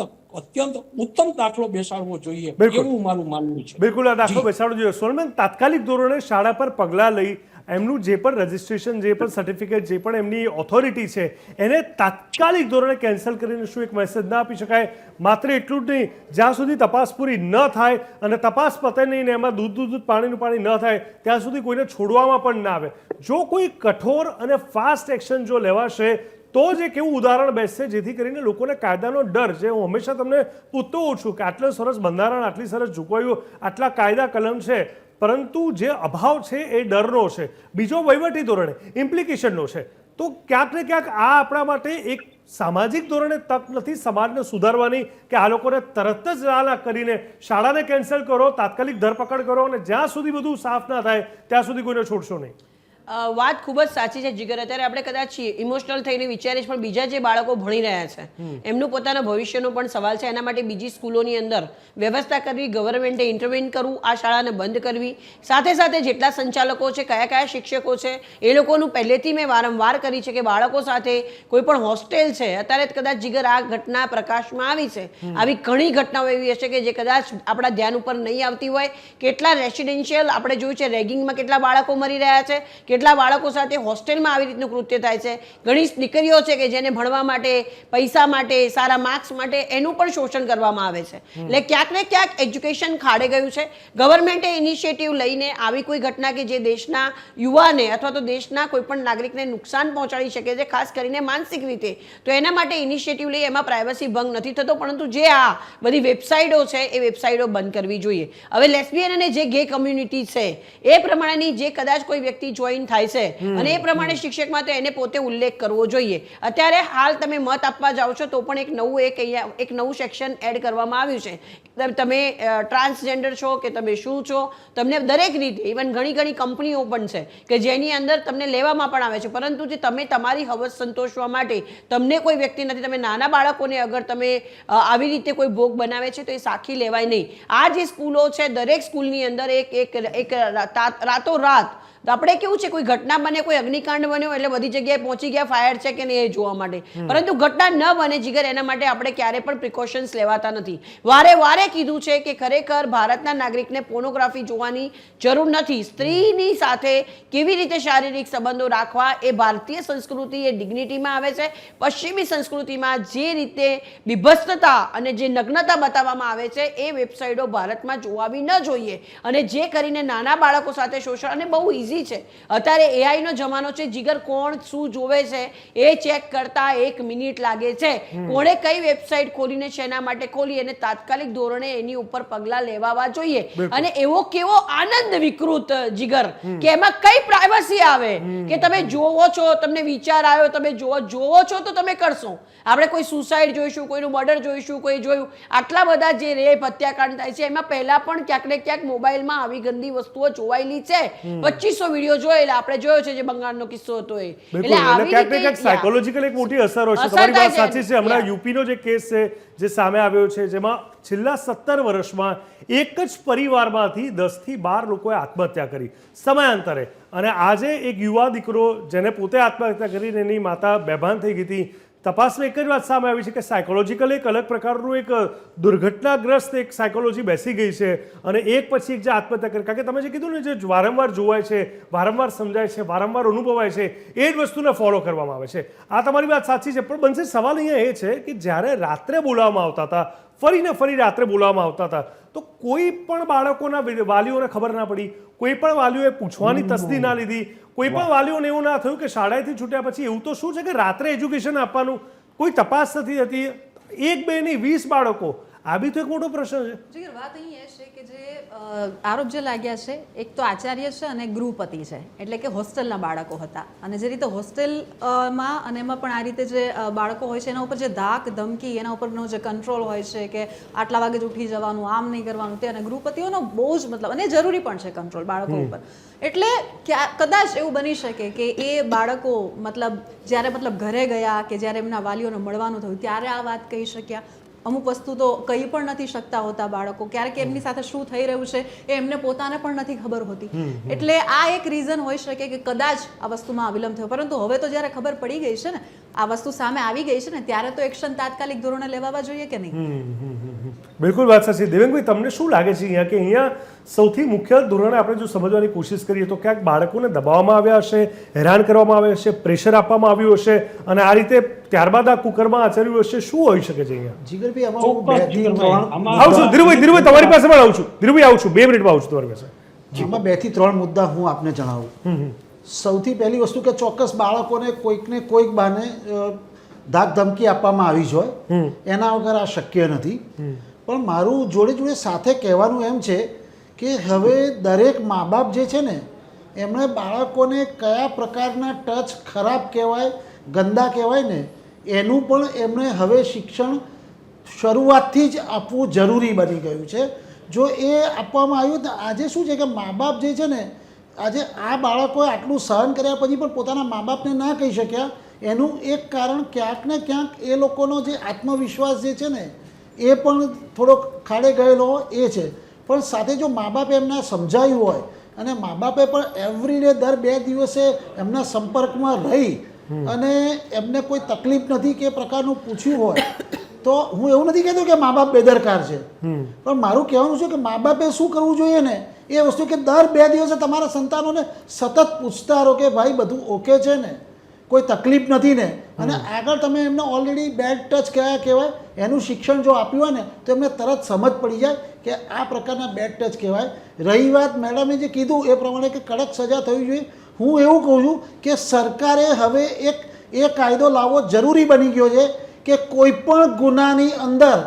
ઉત્તમ દાખલો બેસાડવો જોઈએ, એવું મારું માનવું છે. બિલકુલ આ દાખલો બેસાડવો જોઈએ. સોનલબેન, તાત્કાલિક ધોરણે શાળા પર પગલાં લઈ એમનું જે પણ રજિસ્ટ્રેશન, જે પણ સર્ટિફિકેટ, જે પણ એમની ઓથોરિટી છે એને તાત્કાલિક ધોરણે કેન્સલ કરીને શું એક મેસેજ ના આપી શકાય? માત્ર એટલું જ નહીં, જ્યાં સુધી તપાસ પૂરી ન થાય અને તપાસ પતે નહીં ને એમાં દૂધ પાણીનું પાણી ન થાય ત્યાં સુધી કોઈને છોડવામાં પણ ના આવે. જો કોઈ કઠોર અને ફાસ્ટ એક્શન જો લેવાશે તો જ એક એવું ઉદાહરણ બેસશે જેથી કરીને લોકોને કાયદાનો ડર, જે હું હંમેશા તમને પૂછતો હોઉં છું કે આટલું સરસ બંધારણ, આટલી સરસ જોગવાઈઓ, આટલા કાયદા કલમ છે, પરંતુ જે અભાવ છે એ ડરનો છે. બીજો વહીવટી ધોરણે ઇમ્પ્લિકેશનનો છે. તો ક્યાંક ને ક્યાંક આ આપણા માટે એક સામાજિક ધોરણે તક નથી સમાજને સુધારવાની કે આ લોકોને તરત જ ના કરીને શાળાને કેન્સલ કરો, તાત્કાલિક ધરપકડ કરો અને જ્યાં સુધી બધું સાફ ના થાય ત્યાં સુધી કોઈને છોડશો નહીં. વાત ખૂબ જ સાચી છે જીગર. અત્યારે આપણે કદાચ ઇમોશનલ થઈને વિચારીએ પણ બીજા જે બાળકો ભણી રહ્યા છે એમનું પોતાના ભવિષ્યનો પણ સવાલ છે. એના માટે બીજી સ્કૂલોની અંદર વ્યવસ્થા કરવી, ગવર્મેન્ટે ઇન્ટરવેન કરવું, આ શાળાને બંધ કરવી. સાથે સાથે જેટલા સંચાલકો છે, કયા શિક્ષકો છે, એ લોકોનું પહેલેથી મેં વારંવાર કરી છે કે બાળકો સાથે કોઈ પણ હોસ્ટેલ છે, અત્યારે કદાચ જીગર આ ઘટના પ્રકાશમાં આવી છે, આવી ઘણી ઘટનાઓ એવી હશે કે જે કદાચ આપણા ધ્યાન ઉપર નહીં આવતી હોય. કેટલા રેસિડેન્શિયલ આપણે જોયું છે, રેગિંગમાં કેટલા બાળકો મરી રહ્યા છે, કેટલા બાળકો સાથે હોસ્ટેલમાં આવી રીતનું કૃત્ય થાય છે. ઘણી દીકરીઓ છે કે જેને ભણવા માટે, પૈસા માટે, સારા માર્ક્સ માટે એનું પણ શોષણ કરવામાં આવે છે. એટલે ક્યાંક ને ક્યાંક એજ્યુકેશન ખાડે ગયું છે. ગવર્મેન્ટે ઇનિશિયેટિવ લઈને આવી કોઈ ઘટના કે જે દેશના યુવાને અથવા તો દેશના કોઈ પણ નાગરિકને નુકસાન પહોંચાડી શકે છે, ખાસ કરીને માનસિક રીતે, તો એના માટે ઇનિશિયેટિવ લઈ એમાં પ્રાઇવસી ભંગ નથી થતો. પરંતુ જે આ બધી વેબસાઇટો છે એ વેબસાઇટો બંધ કરવી જોઈએ. હવે લેસ્બિયન અને જે ગે કમ્યુનિટી છે એ પ્રમાણેની જે કદાચ કોઈ વ્યક્તિ જોઈન થાય છે અને એ પ્રમાણે શિક્ષકમાં તો એને પોતે ઉલ્લેખ કરવો જોઈએ. અત્યારે હાલ તમે મત આપવા જાઓ છો તો પણ એક નવું સેક્શન એડ કરવામાં આવ્યું છે. તમે ટ્રાન્સજેન્ડર છો કે તમે શું છો, તમને દરેક રીતે, ઇવન ઘણી કંપનીઓ પણ છે કે જેની અંદર તમને લેવામાં પણ આવે છે, પરંતુ જે તમે તમારી હવસ સંતોષવા માટે તમને કોઈ વ્યક્તિ નથી, તમે નાના બાળકોને અગર તમે આવી રીતે કોઈ ભોગ બનાવે છે તો એ સાખી લેવાય નહીં. આ જે સ્કૂલો છે, દરેક સ્કૂલની અંદર એક રાતોરાત આપણે કેવું છે, કોઈ ઘટના બને, કોઈ અગ્નિકાંડ બન્યો એટલે બધી જગ્યાએ પહોંચી ગયા ફાયર છે કે નહીં એ જોવા માટે, પરંતુ ઘટના ન બને જીગર એના માટે આપણે ક્યારે પણ પ્રિકોશન્સ લેવાતા નથી. વારે કીધું છે કે ખરેખર ભારતના નાગરિકને પોર્નોગ્રાફી જોવાની જરૂર નથી. સ્ત્રીની સાથે કેવી રીતે શારીરિક સંબંધો રાખવા એ ભારતીય સંસ્કૃતિ, એ ડિગ્નિટીમાં આવે છે. પશ્ચિમી સંસ્કૃતિમાં જે રીતે બીભત્સતા અને જે નગ્નતા બતાવવામાં આવે છે એ વેબસાઇટો ભારતમાં જોવાવી ન જોઈએ. અને જે કરીને નાના બાળકો સાથે શોષણ, અને બહુ ઇઝી છે અત્યારે એઆઈ નો જમાનો છે જીગર, કોણ શું જોવે છે એ ચેક કરતા 1 મિનિટ લાગે છે. કોણે કઈ વેબસાઇટ ખોલીને શેના માટે ખોલી અને તાત્કાલિક ધોરણે એની ઉપર પગલાં લેવાવા જોઈએ. અને એવો કેવો આનંદ વિકૃત જીગર કે એમાં કઈ પ્રાઇવસી આવે કે તમે જોવો છો, તમને વિચાર આવ્યો, તમે જોવો છો તો તમે કરશો. આપણે કોઈ સુસાઇડ જોઈશું, કોઈનું મર્ડર જોઈશું, કોઈ જોયું, આટલા બધા જે રેપ હત્યાકાંડ થાય છે એમાં પહેલા પણ ક્યાંક ને ક્યાંક મોબાઈલમાં આવી ગંદી વસ્તુઓ જોવાયેલી છે. 2500 વિડીયો જોયેલા આપણે જોયો છે, જે બંગાળનો કિસ્સો હતો એ. એટલે આવી રીતે સાયકોલોજીકલ એક મોટી અસર હોય છે. તમારી વાત સાચી છે. હમણાં યુપીનો જે કેસ છે જે સામે આવ્યો છે, જેમાં છેલ્લા 17 વર્ષમાં એક જ પરિવારમાંથી 10 થી 12 લોકોએ આત્મહત્યા કરી સમયાંતરે. અને આજે એક યુવા દીકરો જેને પોતે આત્મહત્યા કરીને એની માતા બેભાન થઈ ગઈ હતી. તપાસમાં એક જ વાત સામે આવી છે કે સાયકોલોજીકલ એક અલગ પ્રકારનું એક દુર્ઘટનાગ્રસ્ત એક સાયકોલોજી બેસી ગઈ છે અને એક પછી એક જે આત્મહત્યા કરે. કારણ કે તમે જે કીધું ને, જે વારંવાર જોવાય છે, વારંવાર સમજાય છે, વારંવાર અનુભવાય છે, એ જ વસ્તુને ફોલો કરવામાં આવે છે. આ તમારી વાત સાચી છે. પણ બનશે સવાલ અહીંયા એ છે કે જ્યારે રાત્રે બોલાવવામાં આવતા હતા, ફરીને ફરી રાત્રે બોલાવવામાં આવતા હતા, તો કોઈ પણ બાળકોના વાલીઓને ખબર ના પડી, કોઈ પણ વાલીઓએ પૂછવાની તસ્દી ના લીધી, કોઈ પણ વાલીઓને એવું ના થયું કે શાળાએથી છૂટ્યા પછી એવું તો શું છે કે રાત્રે એજ્યુકેશન આપવાનું કોઈ તપાસ નથી થતી, 1 2 નહીં 20 બાળકો, આ બી તો એક મોટો પ્રશ્ન છે. જીગર, વાત અહીં એ છે કે જે આરોપ જે લાગ્યા છે, એક તો આચાર્ય છે અને ગૃહપતિ છે, એટલે કે હોસ્ટેલના બાળકો હતા, અને જે રીતે હોસ્ટેલમાં અને એમાં પણ આ રીતે જે બાળકો હોય છે એના ઉપર જે ધાક ધમકી, એના ઉપરનો જે કંટ્રોલ હોય છે કે આટલા વાગે જ ઉઠી જવાનું, આમ નહીં કરવાનું, તે, અને ગૃહપતિઓનો બહુ જ મતલબ, અને જરૂરી પણ છે કંટ્રોલ બાળકો ઉપર. એટલે કદાચ એવું બની શકે કે એ બાળકો મતલબ જ્યારે મતલબ ઘરે ગયા કે જ્યારે એમના વાલીઓને મળવાનું થયું ત્યારે આ વાત કહી શક્યા. અમુક વસ્તુ તો કહી પણ નથી શકતા હોતા બાળકો, ક્યારેક એમની સાથે શું થઈ રહ્યું છે એ એમને પોતાને પણ નથી ખબર હોતી. એટલે આ એક રીઝન હોઈ શકે કે કદાચ આ વસ્તુમાં વિલંબ થયો. પરંતુ હવે તો જ્યારે ખબર પડી ગઈ છે ને, આ વસ્તુ સામે આવી ગઈ છે ને, ત્યારે તો એક્શન તાત્કાલિક ધોરણે લેવા જોઈએ કે નહીં? બિલકુલ વાત સાચી. દેવેનભાઈ, તમને શું લાગે છે અહીંયા કે અહીંયા સૌથી મુખ્ય ધોરણે આપણે જો સમજવાની કોશિશ કરીએ તો ક્યાંક બાળકોને દબાવવામાં આવ્યા હશે, હેરાન કરવામાં આવ્યા હશે, પ્રેશર આપવામાં આવ્યું હશે, અને આ રીતે ત્યારબાદ આ કુકરમાં આચર્યું હશે, શું હોઈ શકે છે અહીંયા? જીગરભાઈ, આમાં હું ચોક્કસ 2 થી 3 આવું છું ધીરુભાઈ, તમારી પાસે પણ આવું છું. ધીરુભાઈ આવું છું, 2 મિનિટમાં આવું છું તમારી પાસે. આમાં 2 થી 3 મુદ્દા હું આપને જણાવું. સૌથી પહેલી વસ્તુ કે ચોક્કસ બાળકોને કોઈકને કોઈક બહાને ધાક ધમકી આપવામાં આવી જ હોય, એના વગર આ શક્ય નથી. પણ મારું જોડે જોડે સાથે કહેવાનું એમ છે કે હવે દરેક મા બાપ જે છે ને, એમણે બાળકોને કયા પ્રકારના ટચ ખરાબ કહેવાય, ગંદા કહેવાય ને, એનું પણ એમણે હવે શિક્ષણ શરૂઆતથી જ આપવું જરૂરી બની ગયું છે. જો એ આપવામાં આવ્યું તો આજે શું છે કે મા બાપ જે છે ને, આજે આ બાળકોએ આટલું સહન કર્યા પછી પણ પોતાના મા બાપને ના કહી શક્યા, એનું એક કારણ ક્યાંક ને ક્યાંક એ લોકોનો જે આત્મવિશ્વાસ જે છે ને એ પણ થોડોક ખાડે ગયેલો એ છે. પણ સાથે જો મા બાપે એમને સમજાવ્યું હોય અને મા બાપે પણ એવરીડે દર 2 દિવસે એમના સંપર્કમાં રહી અને એમને કોઈ તકલીફ નથી કે પ્રકારનું પૂછ્યું હોય, તો હું એવું નથી કહેતો કે મા બાપ બેદરકાર છે, પણ મારું કહેવાનું છે કે મા બાપે શું કરવું જોઈએ ને એ વસ્તુ કે દર 2 દિવસે તમારા સંતાનોને સતત પૂછતા રહો કે ભાઈ બધું ઓકે છે ને, કોઈ તકલીફ નથી ને, અને આગળ તમે એમને ઓલરેડી બેડ ટચ કહેવાય એનું શિક્ષણ જો આપ્યું હોય ને તો એમને તરત સમજ પડી જાય કે આ પ્રકારના બેડ ટચ કહેવાય. રહી વાત મેડમે જે કીધું એ પ્રમાણે કે કડક સજા થવી જોઈએ, હું એવું કહું છું કે સરકારે હવે એ કાયદો લાવવો જરૂરી બની ગયો છે કે કોઈ પણ ગુનાની અંદર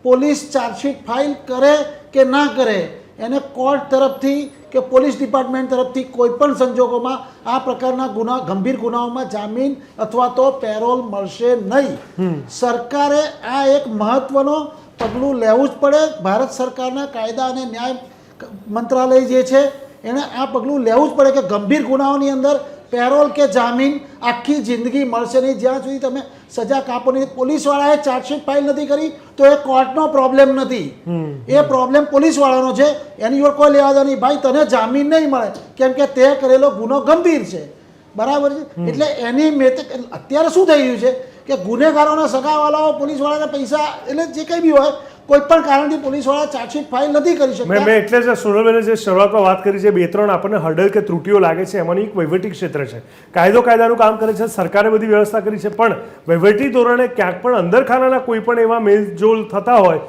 પોલીસ ચાર્જશીટ ફાઇલ કરે કે ના કરે, એને કોર્ટ તરફથી કે પોલીસ ડિપાર્ટમેન્ટ તરફથી કોઈ પણ સંજોગોમાં આ પ્રકારના ગુના, ગંભીર ગુનાઓમાં જામીન અથવા તો પેરોલ મળશે નહીં. સરકારે આ એક મહત્વનો પગલું લેવું જ પડે. ભારત સરકારના કાયદા અને ન્યાય મંત્રાલય જે છે એણે આ પગલું લેવું જ પડે કે ગંભીર ગુનાઓની અંદર પેરોલ કે જામીન આખી જિંદગી મળશે નહીં. જ્યાં સુધી તમે સજા કાપો નહીં. પોલીસવાળાએ ચાર્જશીટ ફાઇલ નથી કરી તો એ કોર્ટનો પ્રોબ્લેમ નથી, એ પ્રોબ્લેમ પોલીસવાળાનો છે. એની જોડે કોઈ લેવા દો નહીં. ભાઈ તને જામીન નહીં મળે કેમ કે તે કરેલો ગુનો ગંભીર છે, બરાબર છે. એટલે એની અત્યારે શું થઈ રહ્યું છે કે ગુનેગારોના સગાવાલાઓ પોલીસવાળાને પૈસા, એટલે જે કંઈ બી હોય કોઈ પણ કારણથી પોલીસવાળા ચાર્જશીટ ફાઇલ નથી કરી શકતા. મેં એટલે જ સોનલબેને જે શરૂઆતમાં વાત કરી છે, 2-3 આપણને હર્ડલ કે ત્રુટીઓ લાગે છે, એમાંની એક વહીવટી ક્ષેત્ર છે. કાયદાનું કામ કરે છે, સરકારે બધી વ્યવસ્થા કરી છે, પણ વહીવટી ધોરણે ક્યાંક પણ અંદરખાનાના કોઈ પણ એવા મેલજોલ થતા હોય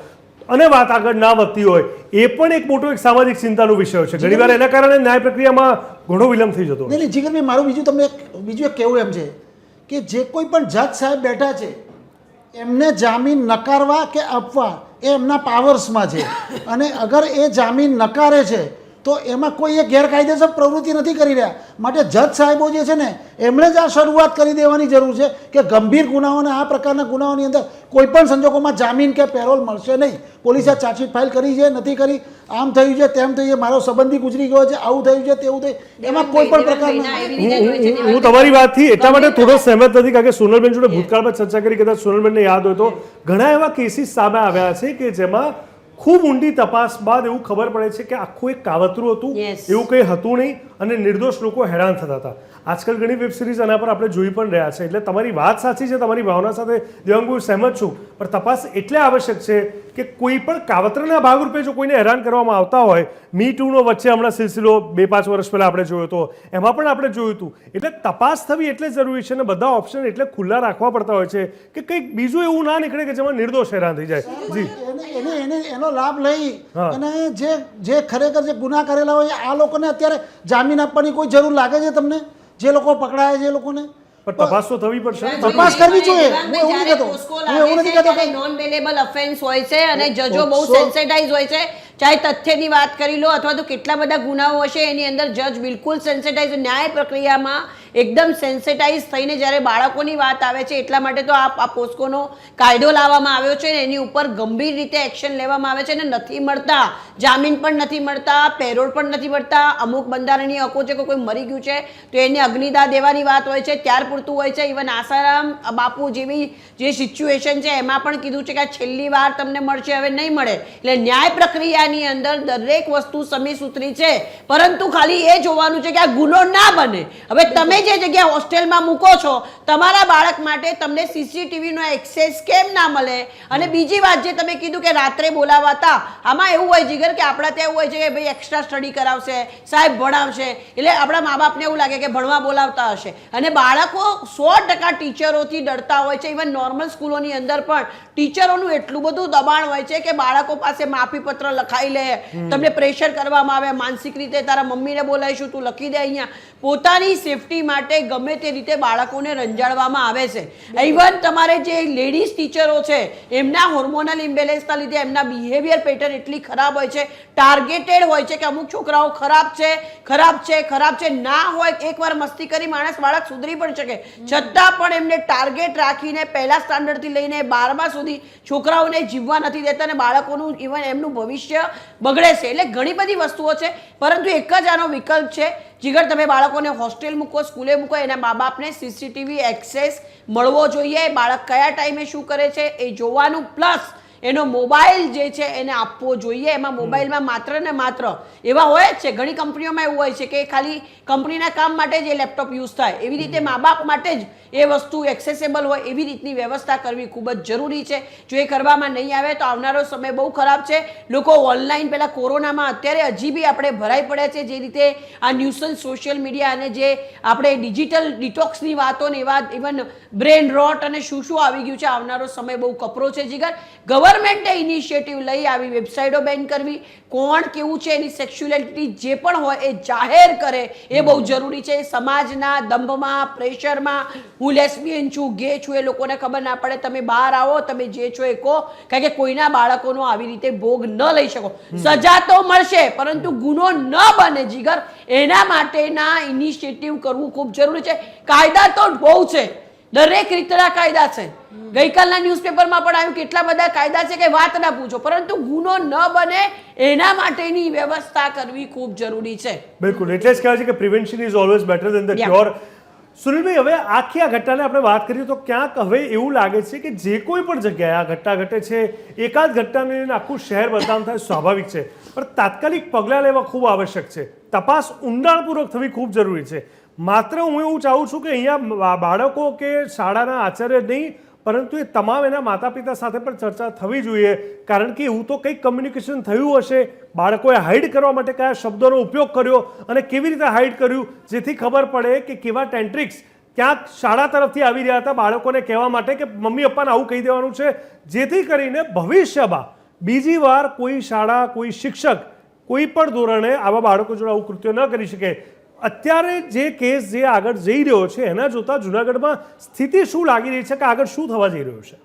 અને વાત આગળ ના વધતી હોય, એ પણ એક મોટો એક સામાજિક ચિંતાનો વિષય છે. ઘણીવાર એના કારણે ન્યાય પ્રક્રિયામાં ઘણો વિલંબ થઈ જતો. નહીં જીગરભાઈ, મારું બીજું એક કહેવું એમ છે કે જે કોઈ પણ જજ સાહેબ બેઠા છે એમને જામીન નકારવા કે આપવા એ એમના પાવર્સમાં છે, અને અગર એ જામીન નકારે છે તો એમાં કોઈ એક ગેરકાયદેસર પ્રવૃત્તિ નથી કરી રહ્યા. માટે જજ સાહેબો જે છે ને એમણે જ આ શરૂઆત કરી દેવાની જરૂર છે કે ગંભીર ગુનાઓને આ પ્રકારના ગુનાઓની અંદર કોઈ પણ સંજોગોમાં જામીન કે પેરોલ મળશે નહીં. પોલીસે ચાર્જશીટ ફાઇલ કરી છે, નથી કરી, આમ થયું છે, તેમ થયું છે, મારો સંબંધી ગુજરી ગયો છે, આવું થયું છે, તેવું થયું, એમાં કોઈ પણ પ્રકારના. હું તમારી વાતથી એટલા માટે થોડો સહેમત નથી કારણ કે સોનલબેન જોડે ભૂતકાળમાં ચર્ચા કરી, કદાચ સોનલબેનને યાદ હોય તો ઘણા એવા કેસીસ સામે આવ્યા છે કે જેમાં ખૂબ ઊંડી તપાસ બાદ એવું ખબર પડે છે કે આખું એક કાવતરું હતું, એવું કંઈ હતું નહીં. અને નિર્દોષ લોકો હેરાન થતા હતા. આજકાલ ઘણી વેબ સિરીઝ આના પર આપણે જોઈ પણ રહ્યા છે. એટલે તમારી વાત સાચી છે, તમારી ભાવના સાથે દેવાંગ સહેમત છું, પણ તપાસ એટલે આવશ્યક છે કે કોઈ પણ કાવતરાના ભાગરૂપે જો કોઈને હેરાન કરવામાં આવતા હોય, મી ટુનો વચ્ચે હમણાં સિલસિલો 2-5 વર્ષ પહેલાં આપણે જોયો હતો, એમાં પણ આપણે જોયું હતું. એટલે તપાસ થવી એટલે જરૂરી છે, અને બધા ઓપ્શન એટલે ખુલ્લા રાખવા પડતા હોય છે કે કંઈક બીજું એવું ના નીકળે કે જેમાં નિર્દોષ હેરાન થઈ જાય. જી, એનો લાભ લઈ અને જે ખરેખર જે ગુના કરેલા હોય આ લોકોને અત્યારે જામીન આપવાની કોઈ જરૂર લાગે છે તમને? જે લોકો પકડાયા છે એ લોકોને પણ તપાસ તો થવી પડશે. તપાસ કરવી જોઈએ. હું એવું નથી કહેતો કે નોન બેલેબલ ઓફેન્સ હોય છે અને જજો બહુ સેન્સિટાઇઝ હોય છે. ચાહે તથ્યની વાત કરી લો અથવા તો કેટલા બધા ગુનાઓ હશે, એની અંદર જજ બિલકુલ સેન્સિટાઇઝ, ન્યાય પ્રક્રિયામાં એકદમ સેન્સિટાઇઝ થઈને જ્યારે બાળકોની વાત આવે છે, એટલા માટે તો આ પોસ્કોનો કાયદો લાવવામાં આવ્યો છે ને એની ઉપર ગંભીર રીતે એક્શન લેવામાં આવે છે. ને નથી મળતા, જામીન પણ નથી મળતા, પેરોલ પણ નથી મળતા. અમુક બંધારણીય હકો છે કે કોઈ મરી ગયું છે તો એને અગ્નિદાહ દેવાની વાત હોય છે, ત્યાર પૂરતું હોય છે. ઇવન આસારામ બાપુ જેવી જે સિચ્યુએશન છે એમાં પણ કીધું છે કે આ છેલ્લી વાર તમને મળશે, હવે નહીં મળે. એટલે ન્યાય પ્રક્રિયાની અંદર દરેક વસ્તુ સમીસૂત્રી છે, પરંતુ ખાલી એ જોવાનું છે કે આ ગુનો ના બને. હવે તમે જે જગ્યાએ હોસ્ટેલમાં મૂકો છો, તમારા બાળક માટે તમને સીસીટીવીનો એક્સેસ કેમ ના મળે? અને બીજી વાત જે તમે કીધું કે રાત્રે બોલાવાતા, આમાં એવું હોય જીગર કે આપણા ત્યાં એવું હોય છે કે ભાઈ એક્સ્ટ્રા સ્ટડી કરાવશે, સાહેબ ભણાવશે, એટલે આપણા મા બાપને એવું લાગે કે ભણવા બોલાવતા હશે. અને બાળકો 100% ટીચરોથી ડરતા હોય છે. ઇવન નોર્મલ સ્કૂલોની અંદર પણ ટીચરોનું એટલું બધું દબાણ હોય છે કે બાળકો પાસે માફી પત્ર લખાઈ લે, તમને પ્રેશર કરવામાં આવે, માનસિક રીતે તારા મમ્મીને બોલાવીશું, તું લખી દે અહીંયા. પોતાની સેફટી માટે ગમે તે રીતે બાળકોને રંજાડવામાં આવે છે. ઇવન તમારે જે લેડીઝ ટીચરો છે એમના હોર્મોનલ ઇમ્બેલેન્સના લીધે એમના બિહેવિયર પેટર્ન એટલી ખરાબ હોય છે, ટાર્ગેટેડ હોય છે કે અમુક છોકરાઓ ખરાબ છે, ખરાબ છે, ખરાબ છે ના હોય. એકવાર મસ્તી કરી બાળક સુધરી પણ શકે, છતાં પણ એમને ટાર્ગેટ રાખીને પહેલા સ્ટાન્ડર્ડથી લઈને 12મા સુધી છોકરાઓને જીવવા નથી દેતા અને બાળકોનું ઇવન એમનું ભવિષ્ય બગડે છે. એટલે ઘણી બધી વસ્તુઓ છે, પરંતુ એક જ આનો વિકલ્પ છે જીગર, તમે બાળકોને હોસ્ટેલ મૂકો, સ્કૂલે મૂકો, એના મા બાપને સીસીટીવી એક્સેસ મળવો જોઈએ. બાળક કયા ટાઈમે શું કરે છે એ જોવાનું, પ્લસ એનો મોબાઈલ જે છે એને આપવો જોઈએ. એમાં મોબાઈલમાં માત્ર ને માત્ર એવા હોય જ છે, ઘણી કંપનીઓમાં એવું હોય છે કે ખાલી કંપનીના કામ માટે જ એ લેપટોપ યુઝ થાય, એવી રીતે મા બાપ માટે જ એ વસ્તુ એક્સેસેબલ હોય એવી રીતની વ્યવસ્થા કરવી ખૂબ જ જરૂરી છે. જો એ કરવામાં નહીં આવે તો આવનારો સમય બહુ ખરાબ છે. લોકો ઓનલાઈન પહેલાં કોરોનામાં, અત્યારે હજી બી આપણે ભરાઈ પડ્યા છે જે રીતે આ ન્યુસન્સ સોશિયલ મીડિયા અને જે આપણે ડિજિટલ ડિટોક્સની વાતો ને એવા ઇવન બ્રેન રોટ અને શું શું આવી ગયું છે. આવનારો સમય બહુ કપરો છે જીગર. ગવર્મેન્ટે ઇનિશિયેટિવ લઈ આવી વેબસાઇટો બેન કરવી, કોણ કેવું છે એની સેક્સ્યુઅલિટી જે પણ હોય એ જાહેર કરે એ બહુ જરૂરી છે. સમાજના દંભમાં, પ્રેશરમાં હું લેસ્બિયન છું, ગે છું એ લોકોને ખબર ના પડે. તમે બહાર આવો, તમે જે છો એ કહો, કારણ કે કોઈના બાળકોનો આવી રીતે ભોગ ન લઈ શકો. સજા તો મળશે પરંતુ ગુનો ન બને જીગર, એના માટેના ઇનિશિયેટિવ કરવું ખૂબ જરૂરી છે. કાયદા તો બહુ છે, દરેક રીતના કાયદા છે. ગઈકાલના ન્યૂઝપેપરમાં પણ આવ્યું કેટલા બધા કાયદા છે કે વાત ના પૂછો, પરંતુ ગુનો ન બને એના માટેની વ્યવસ્થા કરવી ખૂબ જરૂરી છે. બિલકુલ, એટલે જ કહેવાય છે કે prevention is always better than the cure. Sunilbhai, હવે આખી આ ઘટનાને આપણે વાત કરીએ તો ક્યાંક હવે એવું લાગે છે કે જે કોઈ પણ જગ્યાએ આ ઘટના ઘટે છે, એકાદ ઘટનાને લઈને આખું શહેર બદનામ થાય સ્વાભાવિક છે, પણ તાત્કાલિક પગલાં લેવા ખૂબ આવશ્યક છે. તપાસ ઊંડાણપૂર્વક થવી ખૂબ જરૂરી છે. માત્ર હું એવું ચાહું છું કે અહીંયા બાળકો કે શાળાના આચાર્ય નહીં, પરંતુ એ તમામ એના માતા પિતા સાથે પણ ચર્ચા થવી જોઈએ, કારણ કે એવું તો કંઈક કમ્યુનિકેશન થયું હશે. બાળકોએ હાઇડ કરવા માટે કયા શબ્દોનો ઉપયોગ કર્યો અને કેવી રીતે હાઇડ કર્યું, જેથી ખબર પડે કે કેવા ટેન્ટ્રિક્સ ક્યાંક શાળા તરફથી આવી રહ્યા હતા બાળકોને કહેવા માટે કે મમ્મી પપ્પાને આવું કહી દેવાનું છે, જેથી કરીને ભવિષ્યમાં બીજી વાર કોઈ શાળા, કોઈ શિક્ષક કોઈ પણ ધોરણે આવા બાળકો જોડે આવું કૃત્ય ન કરી શકે. અત્યારે જે કેસ જે આગળ જઈ રહ્યો છે એના જોતા જુનાગઢમાં સ્થિતિ શું લાગી રહી છે કે આગળ શું થવા જઈ રહ્યું છે?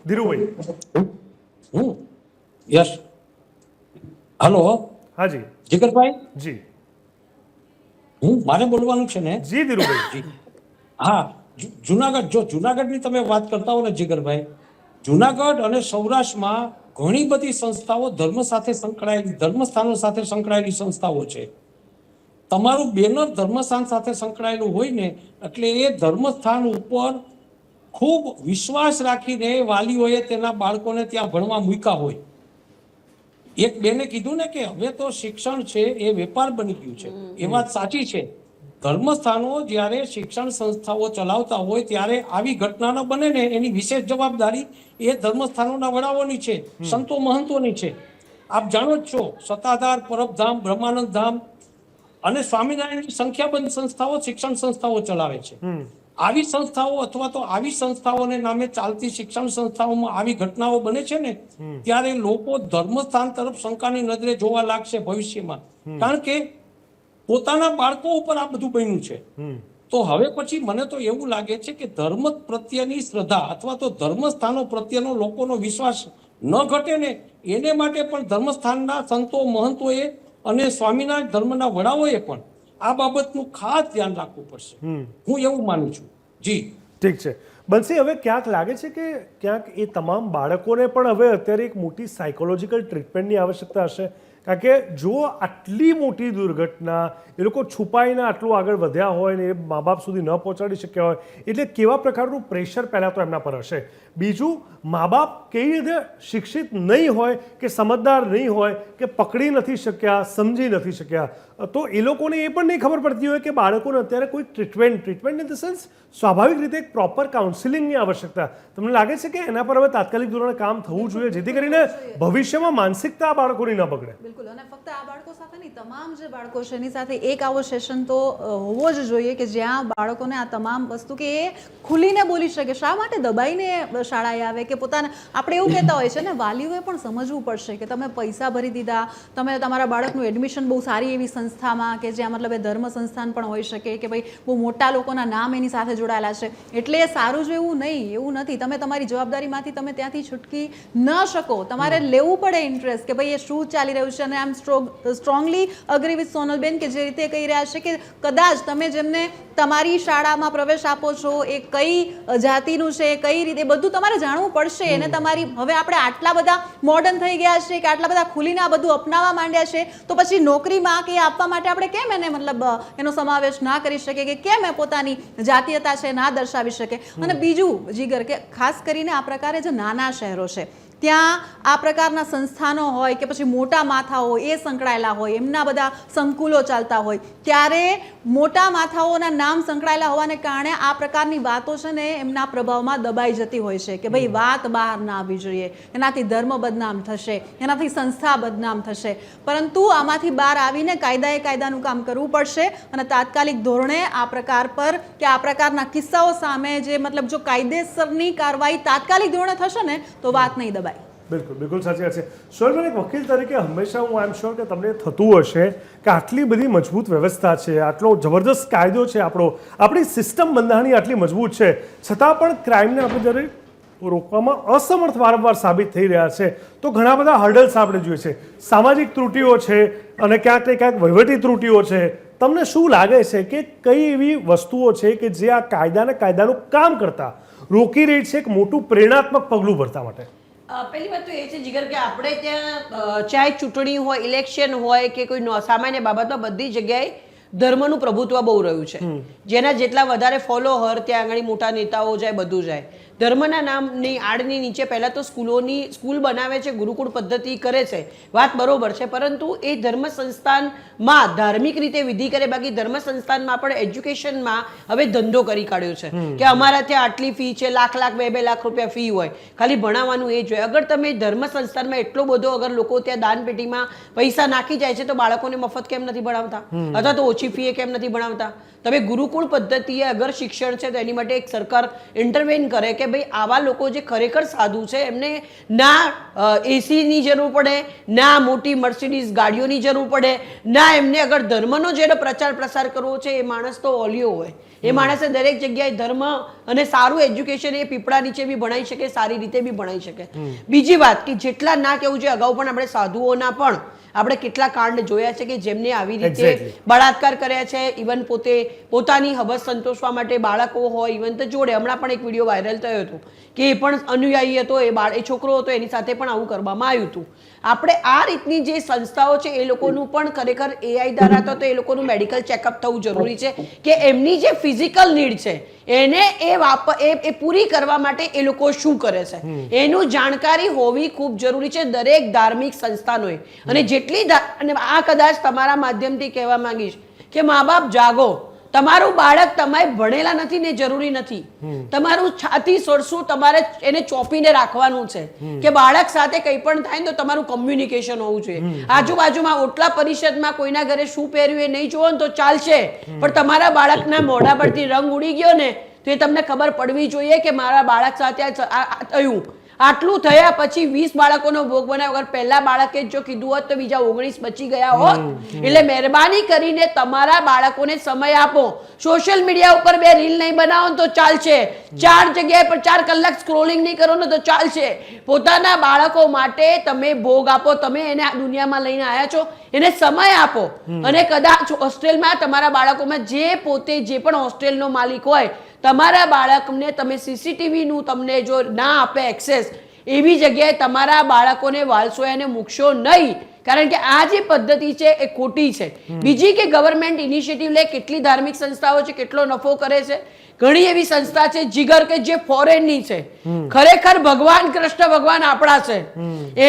ધીરુભાઈ. યસ, હાલો. હાજી જીગરભાઈ. જી, મારે બોલવાનું છે ને? જી ધીરુભાઈ. હા, જુનાગઢની તમે વાત કરતા હો ને જીગરભાઈ, જુનાગઢ અને સૌરાષ્ટ્રમાં ઘણી બધી સંસ્થાઓ ધર્મ સાથે સંકળાયેલી, ધર્મસ્થાનો સાથે સંકળાયેલી સંસ્થાઓ છે. તમારું બેનર ધર્મસ્થાન સાથે સંકળાયેલું હોય ને એટલે એ ધર્મસ્થાન ઉપર ખૂબ વિશ્વાસ રાખીને વાલીઓએ તેના બાળકોને ત્યાં ભણવા મૂક્યા હોય. એક બેને કીધું ને કે હવે તો શિક્ષણ છે એ વેપાર બની ગયું છે, એ વાત સાચી છે. ધર્મસ્થાનો જ્યારે શિક્ષણ સંસ્થાઓ ચલાવતા હોય ત્યારે આવી ઘટના ન બને ને એની વિશેષ જવાબદારી એ ધર્મસ્થાનોના વડાઓની છે, સંતો મહંતોની છે. આપ જાણો જ છો, સત્તાધાર, પરબધામ, બ્રહ્માનંદ ધામ અને સ્વામિનારાયણની સંખ્યાબંધ સંસ્થાઓ શિક્ષણ સંસ્થાઓ ચલાવે છે. આવી સંસ્થાઓ અથવા તો આવી સંસ્થાઓને નામે ચાલતી શિક્ષણ સંસ્થાઓમાં આવી ઘટનાઓ બને છે ને ત્યારે લોકો ધર્મસ્થાન તરફ શંકાની નજરે જોવા લાગશે ભવિષ્યમાં, કારણ કે પોતાના બાળકો ઉપર આ બધું બન્યું છે. તો હવે પછી મને તો એવું લાગે છે કે ધર્મ પ્રત્યેની શ્રદ્ધા અથવા તો ધર્મસ્થાનો પ્રત્યેનો લોકોનો વિશ્વાસ ન ઘટે ને એને માટે પણ ધર્મસ્થાનના સંતો મહંતોએ અને સ્વામિનારાયણ ધર્મના વડાઓએ પણ આ બાબતનું ખાસ ધ્યાન રાખવું પડશે. હું એવું માનું છું. જી ઠીક છે બંસી, હવે ક્યાંક લાગે છે કે ક્યાંક એ તમામ બાળકોને પણ હવે અત્યારે એક મોટી સાયકોલોજીકલ ટ્રીટમેન્ટની આવશ્યકતા હશે, કારણ કે જો આટલી મોટી દુર્ઘટના એ લોકો છુપાઈને આટલું આગળ વધ્યા હોય ને એ મા બાપ સુધી ન પહોંચાડી શક્યા હોય એટલે કેવા પ્રકારનું પ્રેશર પહેલાં તો એમના પર હશે. બીજું, મા બાપ કેવી રીતે શિક્ષિત નહીં હોય કે સમજદાર નહીં હોય કે પકડી નથી શક્યા, સમજી નથી શક્યા, તો એ લોકોને એ પણ નહીં ખબર પડતી હોય કે બાળકોને અત્યારે કોઈ ટ્રીટમેન્ટ ઇન ધ સેન્સ સ્વાભાવિક રીતે એક પ્રોપર કાઉન્સિલિંગની આવશ્યકતા. તમને લાગે છે કે એના પર હવે તાત્કાલિક ધોરણે કામ થવું જોઈએ જેથી કરીને ભવિષ્યમાં માનસિકતા આ બાળકોની ન બગડે? બિલકુલ, અને ફક્ત આ બાળકો સાથે નહીં, તમામ જે બાળકો છે એની સાથે એક આવો સેશન તો હોવો જ જોઈએ કે જ્યાં બાળકોને આ તમામ વસ્તુ કે એ ખુલીને બોલી શકે. શા માટે દબાઈને શાળાએ આવે કે પોતાને આપણે એવું કહેતા હોય છે ને, વાલીઓએ પણ સમજવું પડશે કે તમે પૈસા ભરી દીધા, તમે તમારા બાળકનું એડમિશન બહુ સારી એવી સંસ્થામાં કે જ્યાં મતલબ એ ધર્મ સંસ્થાન પણ હોઈ શકે કે ભાઈ બહુ મોટા લોકોના નામ એની સાથે જોડાયેલા છે એટલે એ સારું જ એવું નહીં, એવું નથી. તમે તમારી જવાબદારીમાંથી તમે ત્યાંથી છૂટકી ન શકો, તમારે લેવું પડે ઇન્ટરેસ્ટ કે ભાઈ એ શું ચાલી રહ્યું છે. અને આઈ એમ સ્ટ્રોંગલી અગ્રી વિથ સોનલબેન કે જે રીતે કહી રહ્યા છે કે કદાચ તમે જેમને તમારી શાળામાં પ્રવેશ આપો છો એ કઈ જાતિનું છે, કઈ રીતે, બધું તમારે જાણવું પડશે. એને તમારી હવે આપણે આટલા બધા મોડર્ન થઈ ગયા છે કે આટલા બધા ખુલીને આ બધું અપનાવવા માંડ્યા છે તો પછી નોકરીમાં કે આપવા માટે આપણે કેમ એને મતલબ એનો સમાવેશ ના કરી શકે કે કેમ એ પોતાની જાતીયતા છે ના દર્શાવી શકે. અને બીજું જીગર કે ખાસ કરીને આ પ્રકારે જે નાના શહેરો છે ત્યાં આ પ્રકારના સંસ્થાનો હોય કે પછી મોટા માથાઓ એ સંકળાયેલા હોય, એમના બધા સંકુલો ચાલતા હોય, ત્યારે મોટા માથાઓના નામ સંકળાયેલા હોવાને કારણે આ પ્રકારની વાતો છે ને એમના પ્રભાવમાં દબાઈ જતી હોય છે કે ભાઈ વાત બહાર ના આવવી જોઈએ, એનાથી ધર્મ બદનામ થશે, એનાથી સંસ્થા બદનામ થશે. પરંતુ આમાંથી બહાર આવીને કાયદાનું કામ કરવું પડશે અને તાત્કાલિક ધોરણે આ પ્રકાર પર કે આ પ્રકારના કિસ્સાઓ સામે જે મતલબ જો કાયદેસરની કાર્યવાહી તાત્કાલિક ધોરણે થશે ને તો વાત નહીં દબાય. બિલકુલ બિલકુલ સાચી વાત છે. સોહેલબેન, એક વકીલ તરીકે હંમેશા હું આઈ એમ શ્યોર કે તમને થતું હશે કે આટલી બધી મજબૂત વ્યવસ્થા છે, આટલો જબરદસ્ત કાયદો છે, આપણી સિસ્ટમ બંધારણની આટલી મજબૂત છે, છતાં પણ ક્રાઇમને આપણે જ્યારે રોકવામાં અસમર્થ વારંવાર સાબિત થઈ રહ્યા છે તો ઘણા બધા હર્ડલ્સ આપણે જોઈએ છે, સામાજિક ત્રુટીઓ છે અને ક્યાંક ને ક્યાંક વહીવટી ત્રુટીઓ છે. તમને શું લાગે છે કે કઈ એવી વસ્તુઓ છે કે જે આ કાયદાનું કામ કરતા રોકી રહી છે એક મોટું પ્રેરણાત્મક પગલું ભરતા માટે? પહેલી વાત તો એ છે જીગર કે આપણે ત્યાં ચાહે ચૂંટણી હોય, ઇલેક્શન હોય કે કોઈ સામાન્ય બાબતમાં બધી જગ્યાએ ધર્મનું પ્રભુત્વ બહુ રહ્યું છે. જેના જેટલા વધારે ફોલોઅર ત્યાં આગળ મોટા નેતાઓ જાય, બધું જાય. ધર્મના નામની આડની નીચે પહેલાં તો સ્કૂલ બનાવે છે, ગુરુકુળ પદ્ધતિ કરે છે, વાત બરોબર છે, પરંતુ એ ધર્મ સંસ્થાનમાં ધાર્મિક રીતે વિધિ કરે, બાકી ધર્મ સંસ્થાનમાં પણ એજ્યુકેશનમાં હવે ધંધો કરી કાઢ્યો છે કે અમારા ત્યાં આટલી ફી છે, લાખ 2 લાખ રૂપિયા ફી હોય, ખાલી ભણાવવાનું એ જોઈએ. અગર તમે ધર્મ સંસ્થાનમાં એટલો બધો અગર લોકો ત્યાં દાન પેટીમાં પૈસા નાખી જાય છે તો બાળકોને મફત કેમ નથી ભણાવતા અથવા તો ઓછી ફીએ કેમ નથી ભણાવતા? તમે ગુરુકુળ પદ્ધતિએ અગર શિક્ષણ છે તો એની માટે એક સરકાર ઇન્ટરવેન કરે કે ભાઈ આવા લોકો જે ખરેખર સાધુ છે એમને ના એસીની જરૂર પડે, ના મોટી મર્સિડીઝ ગાડીઓની જરૂર પડે, ના એમને અગર ધર્મનો જેનો પ્રચાર પ્રસાર કરવો છે એ માણસ તો ઓલિયો હોય, એ માણસે દરેક જગ્યાએ ધર્મ અને સારું એજ્યુકેશન એ પીપળા નીચે બી ભણાઈ શકે, સારી રીતે બી ભણાઈ શકે. બીજી વાત કે જેટલા ના કેવું છે, અગાઉ પણ આપણે સાધુઓના પણ આપણે કેટલા કાંડ જોયા છે કે જેમને આવી રીતે Exactly. બળાત્કાર કર્યા છે, ઇવન પોતાની હવસ સંતોષવા માટે બાળકો હોય, ઇવન તો જોડે હમણાં પણ એક વિડીયો વાયરલ થયો હતો કે એ પણ અનુયાયી હતો, એ છોકરો હતો, એની સાથે પણ આવું કરવામાં આવ્યું હતું. આપણે આ રીતની જે સંસ્થાઓ છે એ લોકોનું પણ ખરેખર AI દ્વારા તો એ લોકોનું મેડિકલ ચેકઅપ થવું જરૂરી છે કે એમની જે ફિઝિકલ નીડ છે એને એ પૂરી કરવા માટે એ લોકો શું કરે છે એનું જાણકારી હોવી ખૂબ જરૂરી છે દરેક ધાર્મિક સંસ્થાનોએ. અને અને આ કદાચ તમારા માધ્યમથી કહેવા માંગીશ કે મા બાપ જાગો, તમારું બાળક તમે ભણેલા નથી ને જરૂરી નથી, તમારું છાતી સરસું તમારે એને ચોપીને રાખવાનું છે કે બાળક સાથે કંઈ પણ થાય ને તો તમારું કમ્યુનિકેશન હોવું જોઈએ. આજુબાજુમાં ઓટલા પરિષદમાં કોઈના ઘરે શું પહેર્યું એ નહીં જોવો ને તો ચાલશે, પણ તમારા બાળકના મોઢા પરથી રંગ ઉડી ગયો ને તો એ તમને ખબર પડવી જોઈએ કે મારા બાળક સાથે આ થયું. આટલું થયા પછી 20 બાળકોનો ભોગ બનાવ્યા વગર પહેલા બાળકે જો કીધું હોત તો બીજા 19 બચી ગયા હોત. એટલે મહેરબાની કરીને તમારા બાળકોને સમય આપો. સોશિયલ મીડિયા ઉપર 2 રીલ નહીં બનાવો તો ચાલશે, 4 જગ્યાએ પર 4 કલાક સ્ક્રોલિંગ નહીં કરો ને તો ચાલશે. પોતાના બાળકો માટે તમે ભોગ આપો. તમે એને આ દુનિયામાં લઈને આવ્યા છો, એને સમય આપો. અને કદાચ હોસ્ટેલમાં તમારા બાળકોમાં જે પણ હોસ્ટેલનો માલિક હોય, તમારા બાળકને તમે CCTV નું તમને જો ના આપે એક્સેસ, એવી જગ્યાએ તમારા બાળકોને વાલસો એને મૂકશો નહીં, કારણ કે આ જે પદ્ધતિ છે એ ખોટી છે. બીજી કે ગવર્મેન્ટ ઇનિશિયેટિવ લે, કેટલી ધાર્મિક સંસ્થાઓ છે, કેટલો નફો કરે છે. ઘણી એવી સંસ્થા છે જીગર કે જે ફોરેનની છે, ખરેખર ભગવાન કૃષ્ણ ભગવાન આપણા છે,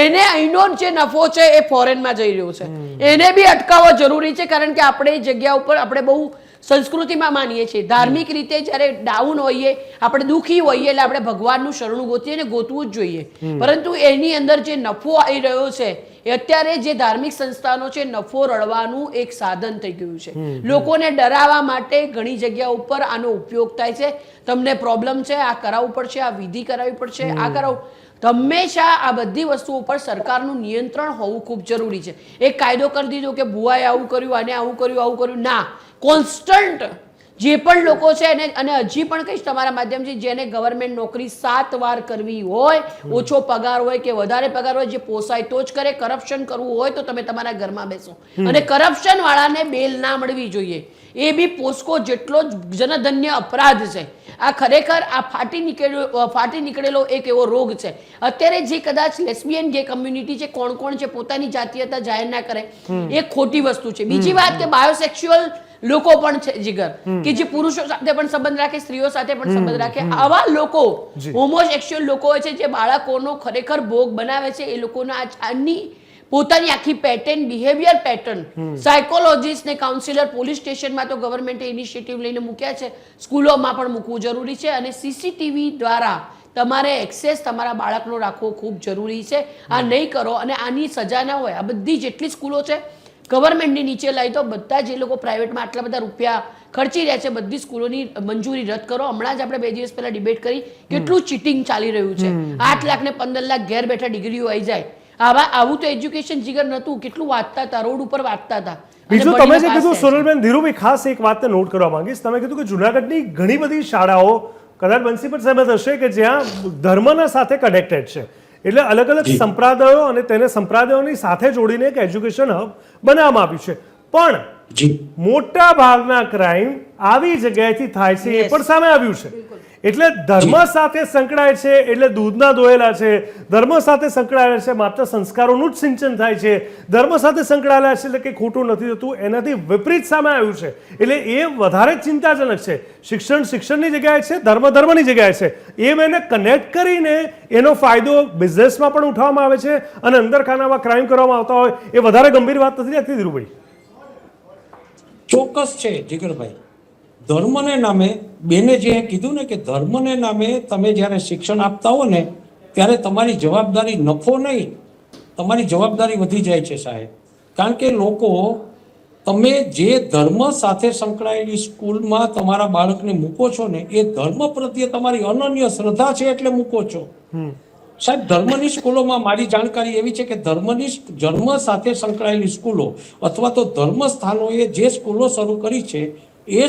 એને અહીંનો જે નફો છે એ ફોરેનમાં જઈ રહ્યો છે. એને બી અટકાવવો જરૂરી છે, કારણ કે આપણે એ જગ્યા ઉપર આપણે બહુ સંસ્કૃતિમાં માનીએ છીએ. ધાર્મિક રીતે જ્યારે ડાઉન હોઈએ, આપણે દુઃખી હોઈએ એટલે આપણે ભગવાનનું શરણું ગોતીએ ને ગોતવું જ જોઈએ. પરંતુ એની અંદર જે નફો આવી રહ્યો છે એ અત્યારે જે ધાર્મિક સંસ્થાનો છે, નફો રળવાનું એક સાધન થઈ ગયું છે. લોકોને ડરાવવા માટે ઘણી જગ્યા ઉપર આનો ઉપયોગ થાય છે. તમને પ્રોબ્લેમ છે, આ કરાવવું પડશે, આ વિધિ કરાવવી પડશે, આ કરાવવું. હંમેશા આ બધી વસ્તુઓ ઉપર સરકારનું નિયંત્રણ હોવું ખૂબ જરૂરી છે. એક કાયદો કરી દીધો કે ભુવાએ આવું કર્યું, આને આવું કર્યું, આવું કર્યું, ના. કોન્સ્ટન્ટ જે પણ લોકો છે અને હજી પણ કહીશ તમારા માધ્યમથી, જેને ગવર્મેન્ટ નોકરી 7 વાર કરવી હોય, ઓછો પગાર હોય કે વધારે પગાર હોય, જે પોસાય તો જ કરે. કરપ્શન કરવું હોય તો તમે તમારા ઘરમાં બેસો. અને કરપ્શન વાળાને બેલ ના મળવી જોઈએ. એ બી પોસ્કો જેટલો જ જનધન્ય અપરાધ છે. આ ખરેખર આ ફાટી નીકળેલો એક એવો રોગ છે. અત્યારે જે કદાચ લેસ્બિયન ગે કમ્યુનિટી છે, કોણ છે પોતાની જાતીયતા જાહેર ના કરે, એ ખોટી વસ્તુ છે. બીજી વાત કે બાયોસેક્સ્યુઅલ લોકો પણ છે જીગર, કે જે પુરુષો સાથે પણ સંબંધ રાખે, સ્ત્રીઓ સાથે પણ સંબંધ રાખે. આવા લોકો હોમોસેક્સ્યુઅલ લોકો હોય છે જે બાળકોનો ખરેખર ભોગ બનાવે છે. એ લોકોના આની પોતાની આખી પેટર્ન, બિહેવિયર પેટર્ન, સાયકોલોજીસ્ટ ને કાઉન્સિલર પોલીસ સ્ટેશનમાં તો ગવર્મેન્ટે ઇનિશિયેટિવ લઈને મૂક્યા છે, સ્કૂલોમાં પણ મૂકવું જરૂરી છે. અને CCTV દ્વારા તમારે એક્સેસ તમારા બાળકનો રાખવો ખૂબ જરૂરી છે. આ નહીં કરો અને આની સજા ના હોય. આ બધી જેટલી સ્કૂલો છે ગવર્મેન્ટની નીચે લાવી દો. બધા જે લોકો પ્રાઇવેટમાં આટલા બધા રૂપિયા ખર્ચી રહ્યા છે, બધી સ્કૂલોની મંજૂરી રદ કરો. હમણાં જ આપણે 2 દિવસ પહેલા ડિબેટ કરી કેટલું ચીટિંગ ચાલી રહ્યું છે. 8 લાખ ને 15 લાખ ઘેર બેઠા ડિગ્રીઓ આવી જાય. આવું તો એજ્યુકેશન જીગર નતું. કેટલું વાંચતા હતા, રોડ ઉપર વાંચતા હતા. બીજું તમે જે કીધું સોનલબેન, ધીરુભાઈ ખાસ એક વાતને નોટ કરવા માંગીશ. તમે કીધું કે જુનાગઢની ઘણી બધી શાળાઓ, કદાચ બંસી પણ સહેમત હશે, કે જ્યાં ધર્મના સાથે કનેક્ટેડ છે. એટલે અલગ અલગ સંપ્રદાયો અને તેને સંપ્રદાયોની સાથે જોડીને એક એજ્યુકેશન હબ બનાવવામાં આવ્યું છે. પણ મોટા ભાગના ક્રાઇમ આવી જગ્યાએથી થાય છે એ પણ સામે આવ્યું છે. એટલે ધર્મ સાથે સંકળાય છે એટલે દૂધના દોયેલા છે, ધર્મ સાથે સંકળાયેલા છે માત્ર સંસ્કારોનું જ સિંચન થાય છે, ધર્મ સાથે સંકળાયેલા છે એટલે કે ખોટું નથી થતું, એનાથી વિપરીત સામે આવ્યું છે. એટલે એ વધારે ચિંતાજનક છે. શિક્ષણ શિક્ષણની જગ્યાએ છે, ધર્મ ધર્મની જગ્યાએ છે. એમ એને કનેક્ટ કરીને એનો ફાયદો બિઝનેસમાં પણ ઉઠાવવામાં આવે છે અને અંદર ખાનામાં ક્રાઇમ કરવામાં આવતા હોય, એ વધારે ગંભીર વાત નથી લાગતી ધીરુભાઈ? ચોક્કસ છે જીગરભાઈ. ધર્મને નામે બેને જે કીધું ને કે ધર્મને નામે તમે જ્યારે શિક્ષણ આપતા હો ને ત્યારે તમારી જવાબદારી નફો નહીં, તમારી જવાબદારી વધી જાય છે સાહેબ. કારણ કે લોકો, તમે જે ધર્મ સાથે સંકળાયેલી સ્કૂલમાં તમારા બાળકને મૂકો છો ને, એ ધર્મ પ્રત્યે તમારી અનન્ય શ્રદ્ધા છે એટલે મૂકો છો સાહેબ. ધર્મની સ્કૂલોમાં મારી જાણકારી એવી છે કે ધર્મ સાથે સંકળાયેલી સ્કૂલો અથવા તો ધર્મ સ્થાનોએ જે સ્કૂલો શરૂ કરી છે એ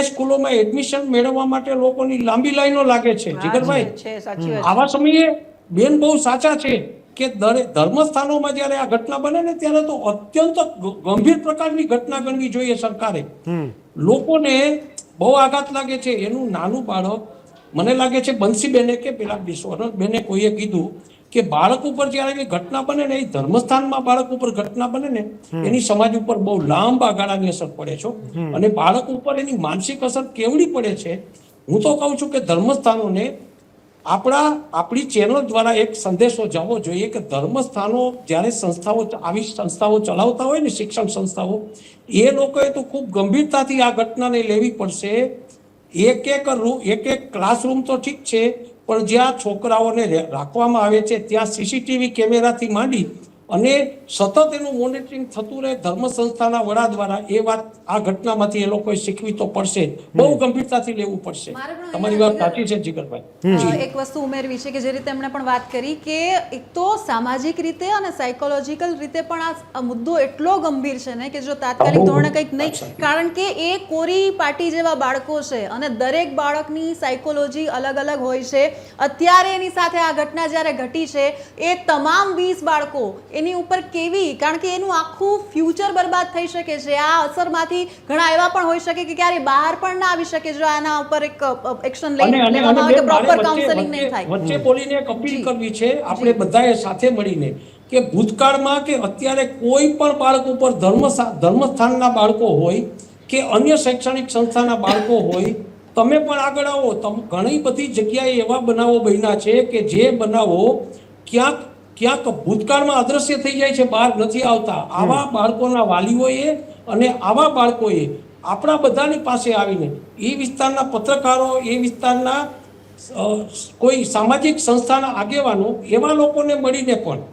સ્કૂલોમાં એડમિશન મેળવવા માટે લોકોની લાંબી લાઈનો લાગે છે જીગરભાઈ. આવા સમયે બેન બહુ સાચા છે કે ધર્મસ્થાનોમાં જ્યારે આ ઘટના બને ને ત્યારે તો અત્યંત ગંભીર પ્રકારની ઘટના ગણવી જોઈએ સરકારે. લોકોને બહુ આઘાત લાગે છે. એનું નાનું બાળક, મને લાગે છે બંસીબેને કે પેલા બેને કોઈએ કીધું કે બાળક ઉપર જ્યારે એવી ઘટના બને ને, એ ધર્મસ્થાનમાં બાળક ઉપર ઘટના બને ને, એની સમાજ ઉપર બહુ લાંબા ગાળાની અસર પડે છે. અને બાળક ઉપર એની માનસિક અસર કેવડી પડે છે. હું તો કહું છું કે ધર્મસ્થાનોને આપણી ચેનલ દ્વારા એક સંદેશો જવો જોઈએ કે ધર્મસ્થાનો જ્યારે આવી સંસ્થાઓ ચલાવતા હોય ને, શિક્ષણ સંસ્થાઓ, એ લોકોએ તો ખૂબ ગંભીરતાથી આ ઘટનાને લેવી પડશે. એક ક્લાસરૂમ તો ઠીક છે, પણ જ્યાં છોકરાઓને રાખવામાં આવે છે ત્યાં સીસીટીવી કેમેરાથી માંડી અને સતત એનું મોનિટરિંગ થતું રહે ધર્મ સંસ્થાના વડા દ્વારા. એ વાત આ ઘટનામાંથી એ લોકોએ શીખવી તો પડશે, બહુ ગંભીરતાથી લેવું પડશે. તમારી વાત સાચી છે જીગરભાઈ. એક વસ્તુ ઉમેરવી છે કે જે રીતે એમણે પણ વાત કરી કે એક તો સામાજિક રીતે અને સાયકોલોજીકલ રીતે પણ આ મુદ્દો એટલો ગંભીર છે ને કે જો તાત્કાલિક ધોરણે કંઈક નહીં, કારણ કે એ કોરી પાટી જેવા બાળકો છે અને દરેક બાળકની સાયકોલોજી અલગ અલગ હોય છે. અત્યારે એની સાથે આ ઘટના જ્યારે ઘટી છે, એ તમામ 20 બાળકો એની ઉપર કેવી, કારણ કે એનું આખું ફ્યુચર બરબાદ થઈ શકે છે. આ અસરમાંથી ઘણા એવા પણ હોઈ શકે કે ક્યારે બહાર પણ ના આવી શકે જો આના ઉપર એક એક્શન લેવામાં આવે કે પ્રોપર કાઉન્સેલિંગ નહીં થાય. વચ્ચે બોલીને એક અપીલ કરવી છે આપણે બધાએ સાથે મળીને કે ભૂતકાળમાં કે અત્યારે કોઈ પણ બાળક ઉપર ધર્મસ્થાનના બાળકો હોય કે અન્ય શૈક્ષણિક સંસ્થાના બાળકો હોય, તમે પણ આગળ આવો. ઘણી બધી જગ્યાએ એવા બનાવો બન્યા છે કે જે બનાવો ક્યાંક ભૂતકાળમાં અદ્રશ્ય થઈ જાય છે, બહાર નથી આવતા. આવા બાળકોના વાલીઓએ અને આવા બાળકોએ આપણા બધાની પાસે આવીને એ વિસ્તારના પત્રકારો, એ વિસ્તારના કોઈ સામાજિક સંસ્થાના આગેવાનો, એવા લોકોને મળીને પણ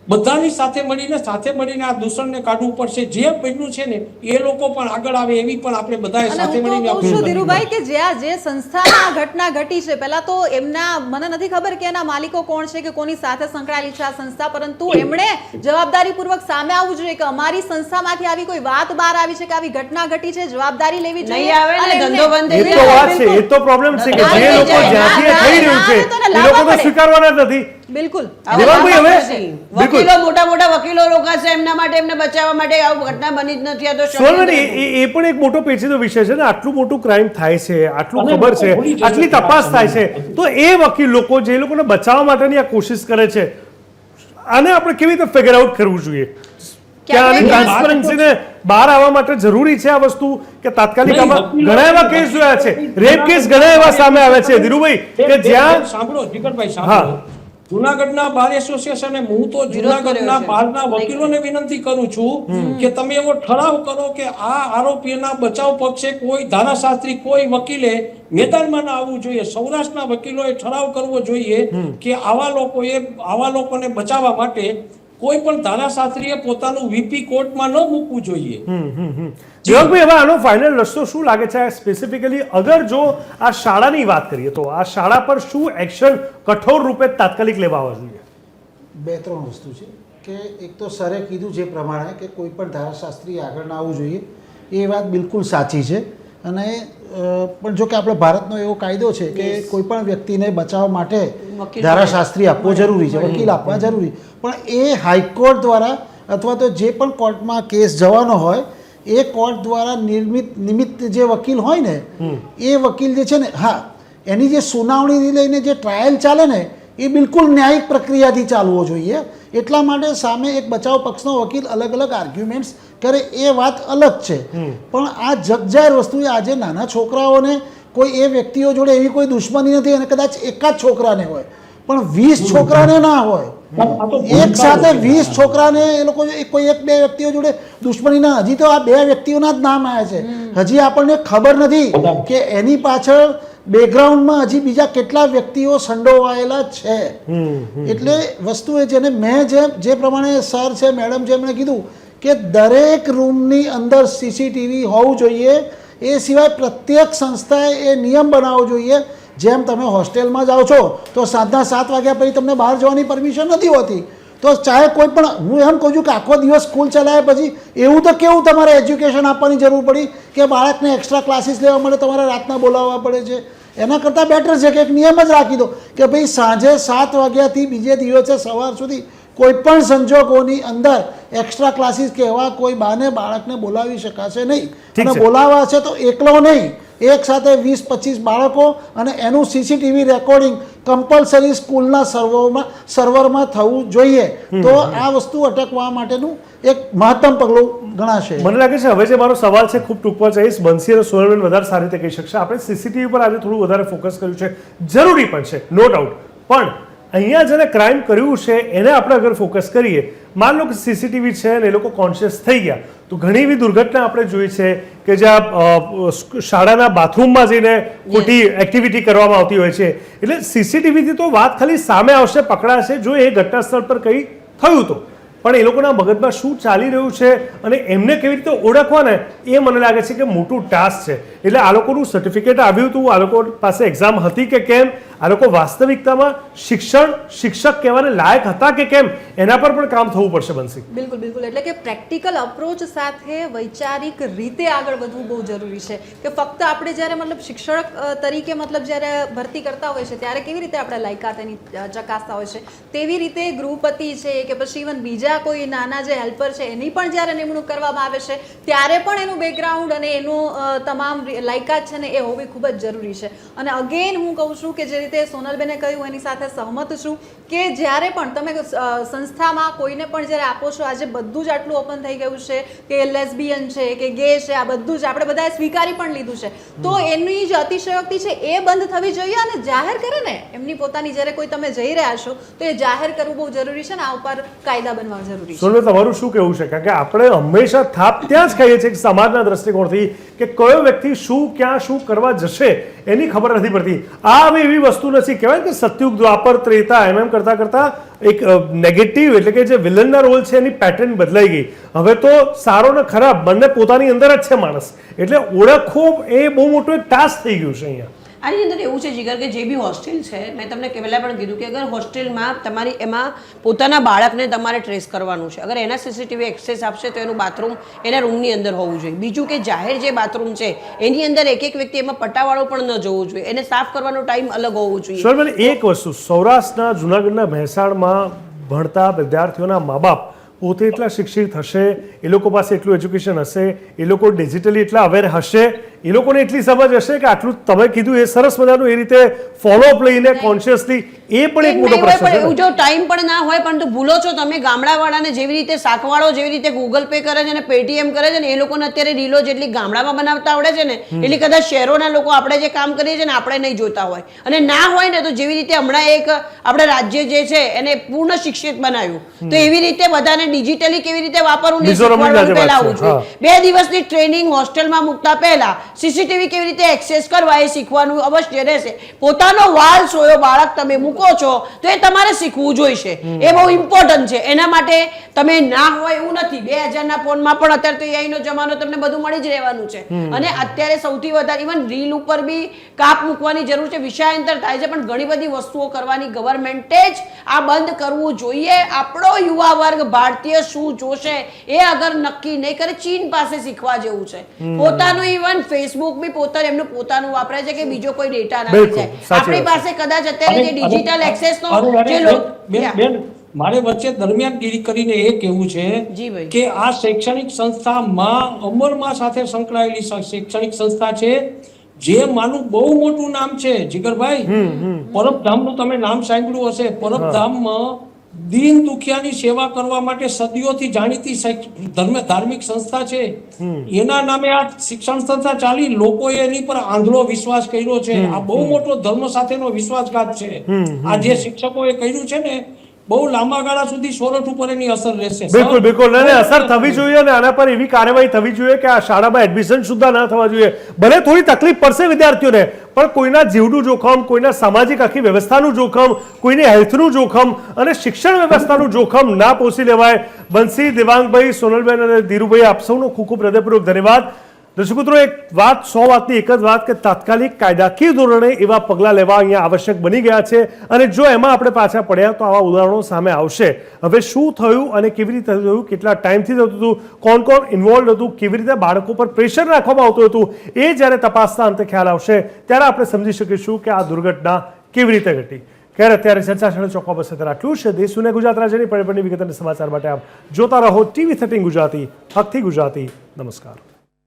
બધાની સાથે મળીને આ દૂષણને કાઢવું પડશે. જે બન્યું છે ને એ લોકો પણ આગળ આવે એવી પણ આપણે બધાએ સાથે મળીને કહું છું ધીરુભાઈ કે જે સંસ્થામાં આ ઘટના ઘટી છે, પહેલા તો એમના મને નથી ખબર કે એના માલિકો કોણ છે કે કોની સાથે સંકળાયેલી છે આ સંસ્થા, પરંતુ એમણે જવાબદારીપૂર્વક સામે આવવું જોઈએ કે અમારી સંસ્થામાંથી આવી કોઈ વાત બહાર આવી છે કે આવી ઘટના ઘટી છે, જવાબદારી લેવી જોઈએ. એ તો વાત છે, એ તો પ્રોબ્લેમ છે કે જે લોકો જ્યાંથી થઈ રહ્યું છે એ લોકો તો સ્વીકારવાના જ નથી. બિલકુલ. વકીલો, મોટા મોટા વકીલો લોકો છે, એમના માટે, એમને બચાવવા માટે આ ઘટના બની જ નથી. આ તો એ પણ એક મોટો પેચીદો વિષય છે ને. આટલું મોટું ક્રાઇમ થાય છે, આટલું ખબર છે, આટલી તપાસ થાય છે, તો એ વકીલ લોકો જે લોકોને બચાવવા માટેની આ કોશિશ કરે છે, આને આપણે કેવી રીતે ફિગર આઉટ કરવું જોઈએ કે આની ટ્રાન્સપરન્સીને બહાર આવવા માટે જરૂરી છે આ વસ્તુ કે તાત્કાલિક? આમાં ઘણા એવા કેસ જોયા છે, રેપ કેસ ઘણા એવા સામે આવે છે ધીરુભાઈ કે જ્યાં સાંભળો જીગરભાઈ, સાંભળો, જુનાગઢના બાર એસોસિએશને હું તો જુનાગઢના બારના વકીલોને વિનંતી કરું છું કે તમે એવો ઠરાવ કરો કે આ આરોપીના બચાવ પક્ષે કોઈ ધારાશાસ્ત્રી, કોઈ વકીલે મેદાનમાં ના આવવું જોઈએ. સૌરાષ્ટ્રના વકીલોએ ઠરાવ કરવો જોઈએ કે આવા લોકોને બચાવવા માટે કોઈ પણ ધારાશાસ્ત્રીએ પોતાનું વીપી કોર્ટમાં ન મૂકવું જોઈએ. જીવકભાઈ, હવે આનો ફાઇનલ રસ્તો શું લાગે છે સ્પેસિફિકલી? અગર જો આ શાળાની વાત કરીએ તો આ શાળા પર શું એક્શન કઠોર રૂપે તાત્કાલિક લેવા આવવા જોઈએ? 2-3 વસ્તુ છે કે એક તો સરે કીધું જે પ્રમાણે કે કોઈ પણ ધારાશાસ્ત્રી આગળ ના આવવું જોઈએ, એ વાત બિલકુલ સાચી છે. અને પણ જો કે આપણે ભારતનો એવો કાયદો છે કે કોઈ પણ વ્યક્તિને બચાવવા માટે ધારાશાસ્ત્રી આપવો જરૂરી છે, વકીલ આપવા જરૂરી. પણ એ હાઈકોર્ટ દ્વારા અથવા તો જે પણ કોર્ટમાં કેસ જવાનો હોય એ કોર્ટ દ્વારા નિમિત્ત જે વકીલ હોય ને એ વકીલ જે છે ને, હા, એની જે સુનાવણીથી લઈને જે ટ્રાયલ ચાલે ને એ બિલકુલ ન્યાયિક પ્રક્રિયાથી ચાલવો જોઈએ. એટલા માટે સામે એક બચાવ પક્ષનો વકીલ અલગ અલગ આર્ગ્યુમેન્ટ્સ કરે એ વાત અલગ છે. પણ આ જગજાહેર વસ્તુ આજે નાના છોકરાઓને કોઈ એ વ્યક્તિઓ જોડે એવી કોઈ દુશ્મની નથી, અને કદાચ એક જ છોકરાને હોય પણ 20 છોકરાને ના હોય. એક સાથે 20 છોકરાને એ લોકો કોઈ 1-2 વ્યક્તિઓ જોડે દુશ્મની ના. હજી તો આ 2 વ્યક્તિઓના જ નામ આવ્યા છે, હજી આપણને ખબર નથી કે એની પાછળ બેકગ્રાઉન્ડમાં હજી બીજા કેટલા વ્યક્તિઓ સંડોવાયેલા છે. એટલે વસ્તુ એ છે ને, મેં જે પ્રમાણે સર છે, મેડમ છે, એમણે કીધું કે દરેક રૂમની અંદર સીસીટીવી હોવું જોઈએ. એ સિવાય પ્રત્યેક સંસ્થાએ એ નિયમ બનાવવો જોઈએ. જેમ તમે હોસ્ટેલમાં જાઓ છો તો સાંજના 7 વાગ્યા પછી તમને બહાર જવાની પરમિશન નથી હોતી, તો ચાહે કોઈ પણ, હું એમ કહું છું કે આખો દિવસ સ્કૂલ ચલાવ્યા પછી એવું તો કેવું તમારે એજ્યુકેશન આપવાની જરૂર પડી કે બાળકને એક્સ્ટ્રા ક્લાસીસ લેવા માટે તમારે રાતના બોલાવવા પડે છે. એના કરતાં બેટર છે કે એક નિયમ જ રાખી દો કે ભાઈ સાંજે 7 વાગ્યાથી બીજે દિવસે સવાર સુધી કોઈ પણ સંજોગોની અંદર એક્સ્ટ્રા ક્લાસીસ કે એવા કોઈ બાને બાળકને બોલાવી શકાશે નહીં. ઠીક અને છે. બોલાવવા છે તો એકલો નહીં, એક સાથે 20-25 બાળકો અને એનું સીસીટીવી રેકોર્ડિંગ કમ્પલસરી સ્કૂલના સર્વરમાં થવું જોઈએ. તો આ વસ્તુ અટકવા માટેનું એક મહત્તમ પગલું ગણાશે. મને લાગે છે હવે જે મારો સવાલ છે ખૂબ ટૂંકમાં જઈશ, બંસી અને સોનલબેન વધારે સારી રીતે કહી શકશે. આપણે સીસીટીવી પર આજે થોડું વધારે ફોકસ કર્યું છે, જરૂરી પણ છે, નો ડાઉટ. પણ અહીંયા જેને ક્રાઇમ કર્યું છે એને આપણે અગર ફોકસ કરીએ, માન લો કે સીસીટીવી છે અને એ લોકો કોન્શિયસ થઈ ગયા, તો ઘણી એવી દુર્ઘટના આપણે જોઈ છે કે જ્યાં શાળાના બાથરૂમમાં જઈને ખોટી એક્ટિવિટી કરવામાં આવતી હોય છે. એટલે સીસીટીવીથી તો વાત ખાલી સામે આવશે, પકડાશે જો એ ઘટના સ્થળ પર કંઈ થયું તો, પણ એ લોકોના મગજમાં શું ચાલી રહ્યું છે અને એમને કેવી રીતે ઓળખવા ને એ મને લાગે છે કે મોટું ટાસ્ક છે. એટલે આ લોકોનું સર્ટિફિકેટ આવ્યું હતું, આ લોકો પાસે એક્ઝામ હતી કે કેમ, આ લોકો વાસ્તવિકતામાં શિક્ષક કહેવાને લાયક હતા કે કેમ, એના પર પણ કામ થવું પડશે. બંસી બિલકુલ બિલકુલ, એટલે કે પ્રેક્ટિકલ અપ્રોચ સાથે વૈચારિક રીતે આગળ વધવું બહુ જરૂરી છે. કે ફક્ત આપણે જ્યારે મતલબ શિક્ષક તરીકે મતલબ જ્યારે ભરતી કરતા હોય છે ત્યારે કેવી રીતે આપણે લાયકાત એની ચકાસતા હોય છે, તેવી રીતે ગૃહપતિ છે કે પછી ઇવન બીજા કોઈ નાના જે હેલ્પર છે એની પણ જ્યારે નિમણૂક કરવામાં આવે છે ત્યારે પણ એનું બેકગ્રાઉન્ડ અને એનું તમામ લાયકાત છે ને એ હોવી ખૂબ જ જરૂરી છે. અને અગેન હું કહું છું કે જે રીતે સોનલબેને કહ્યું એની સાથે સહમત છું કે જ્યારે પણ તમે સંસ્થામાં કોઈને પણ જ્યારે આપો છો, આજે બધું જ આટલું ઓપન થઈ ગયું છે કે લેસ્બિયન છે કે ગે છે, આ બધું જ આપણે બધાએ સ્વીકારી પણ લીધું છે, તો એની જે અતિશયોક્તિ છે એ બંધ થવી જોઈએ અને જાહેર કરે ને એમની પોતાની, જ્યારે કોઈ તમે જઈ રહ્યા છો તો એ જાહેર કરવું બહુ જરૂરી છે ને આ ઉપર કાયદા બનવા જરૂરી છે. સોનલ, તમારું શું કહેવું છે? કારણ કે આપણે હંમેશા થાપ ત્યાં જ ખાઈએ છીએ કે સમાજના દ્રષ્ટિકોણથી કે કયો વ્યક્તિ શું ક્યાં શું કરવા જશે એની ખબર નથી પડતી. આ હવે એવી વસ્તુ નથી, કહેવાય કે સતયુગ દ્વાપર ત્રેતા એમ કરતા કરતા એક નેગેટિવ એટલે કે જે વિલનના રોલ છે એની પેટર્ન બદલાઈ ગઈ. હવે તો સારો ને ખરાબ બંને પોતાની અંદર જ છે માણસ, એટલે ઓળખવો એ બહુ મોટું એક ટાસ્ક થઈ ગયું છે અહીંયા. આની અંદર એવું છે જીગર કે જે બી હોસ્ટેલ છે, મેં તમને પહેલાં પણ કીધું કે અગર હોસ્ટેલમાં તમારી એમાં પોતાના બાળકને તમારે ટ્રેસ કરવાનું છે, અગર એના સીસીટીવી એક્સેસ આપશે તો એનું બાથરૂમ એના રૂમની અંદર હોવું જોઈએ. બીજું કે જાહેર જે બાથરૂમ છે એની અંદર એક વ્યક્તિ એમાં પટાવાળો પણ ન જવું જોઈએ, એને સાફ કરવાનો ટાઈમ અલગ હોવો જોઈએ. સર, મને એક વસ્તુ, સૌરાષ્ટ્રના જુનાગઢના મહેસાણમાં ભણતા વિદ્યાર્થીઓના મા બાપ પોતે એટલા શિક્ષિત હશે, એ લોકો પાસે એટલું એજ્યુકેશન હશે, એ લોકો ડિજિટલી એટલા અવેર હશે, એ લોકોને એટલી સમજ હશે કે આટલું તમે કીધું એ સરસ મજાનું એ રીતે ફોલોઅપ લઈને કોન્શિયસલી, એ પણ એક મોટો પ્રશ્ન છે. એવું જો ટાઈમ પણ ના હોય, પરંતુ ભૂલો છો તમે ગામડાવાળાને જેવી રીતે શાકવાળો જેવી રીતે ગૂગલ પે કરે છે અને પેટીએમ કરે છે ને, એ લોકોને અત્યારે રીલો જેટલી ગામડામાં બનાવતા આવડે છે ને એટલી કદાચ શહેરોના લોકો આપણે જે કામ કરીએ છીએ ને આપણે નહીં જોતા હોય. અને ના હોય ને તો જેવી રીતે હમણાં એક આપણે રાજ્ય જે છે એને પૂર્ણ શિક્ષિત બનાવ્યું, તો એવી રીતે બધાને ડિજિટલી કેવી રીતે વાપરવું નહીં શીખવાડવાનું પહેલા આવવું જોઈએ. 2 દિવસની ટ્રેનિંગ હોસ્ટેલમાં મૂકતા પહેલા સીસીટીવી કેવી રીતે એક્સેસ કરવા એ શીખવાનું અવશ્ય રહેશે. પોતાનો વાલ સોયો બાળક તમે મૂકો છો તો એ તમારે શીખવું જોઈશે, એ બહુ ઇમ્પોર્ટન્ટ છે. એના માટે તમે ના હોય એવું નથી, 2000ના ફોનમાં પણ અત્યારે તો AI નો જમાનો, તમને બધું મળી જ રહેવાનું છે. અને અત્યારે સૌથી વધારે ઇવન રીલ ઉપર બી કાપ મૂકવાની જરૂર છે, વિષયાંતર થાય છે, પણ ઘણી બધી વસ્તુઓ કરવાની ગવર્મેન્ટે જ આ બંધ કરવું જોઈએ. આપણો યુવા વર્ગ ભારતીય શું જોશે એ અગર નક્કી નહીં કરે, ચીન પાસે શીખવા જેવું છે. પોતાનું ઇવન ફેસબુક બી એમનું પોતાનું વાપરે છે કે બીજો કોઈ ડેટા ના લઈ જાય. આપણી પાસે કદાચ અત્યારે જે ડિજિટલ એક્સેસ નો જે મારે વચ્ચે દરમિયાનગીરી કરીને એ કહેવું છે કે આ શૈક્ષણિક સંસ્થામાં અમરમાં સાથે સંકળાયેલી શૈક્ષણિક સંસ્થા છે જે માનું બહુ મોટું નામ છે જીગરભાઈ. પરબધામનું તમે નામ સાંભળ્યું હશે. પરબધામમાં દીન દુખિયાની સેવા કરવા માટે સદીઓથી જાણીતી ધાર્મિક સંસ્થા છે. એના નામે આ શિક્ષણ સંસ્થા ચાલી, લોકોએ એની પર આંધળો વિશ્વાસ કર્યો છે. આ બહુ મોટો ધર્મ સાથેનો વિશ્વાસઘાત છે. આ જે શિક્ષકોએ કર્યું છે ને, બહુ લાંબા ગાળા સુધી સોરઠ ઉપર એની અસર રહેશે. બિલકુલ બિલકુલ, અને અસર થવી જોઈએ અને આના પર એવી કાર્યવાહી થવી જોઈએ કે આ શાળામાં એડમિશન સુદ્ધા ના થવા જોઈએ. ભલે થોડી તકલીફ પડશે વિદ્યાર્થીઓને, પણ કોઈના જીવનું જોખમ, કોઈના સામાજિક આખી વ્યવસ્થાનું જોખમ, કોઈની હેલ્થનું જોખમ અને શિક્ષણ વ્યવસ્થાનું જોખમ ના પોષી લેવાય. બંસી, દેવાંગભાઈ, સોનલબેન અને ધીરુભાઈ, આપ સૌનો ખૂબ ખૂબ હૃદયપૂર્વક ધન્યવાદ. દર્શક મિત્રો, એક વાત 100 વાતની એક જ વાત કે તાત્કાલિક કાયદાકીય ધોરણે એવા પગલાં લેવા અહીંયા આવશ્યક બની ગયા છે અને જો એમાં આપણે પાછા પડ્યા તો આવા ઉદાહરણો સામે આવશે. હવે શું થયું અને કેવી રીતે થયું, કેટલા ટાઈમથી થતું હતું, કોણ કોણ ઇન્વોલ્વ હતું, કેવી રીતે બાળકો પર પ્રેશર રાખવામાં આવતું હતું, એ જ્યારે તપાસના અંતે ખ્યાલ આવશે ત્યારે આપણે સમજી શકીશું કે આ દુર્ઘટના કેવી રીતે ઘટી. ખેર, અત્યારે ચર્ચા છડે ચોકવા બસ અત્યારે આટલું છે. દેશ અને ગુજરાત રાજ્યની પડેપડની વિગતના સમાચાર માટે આપ જોતા રહો TV13 ગુજરાતી, હકથી ગુજરાતી. નમસ્કાર.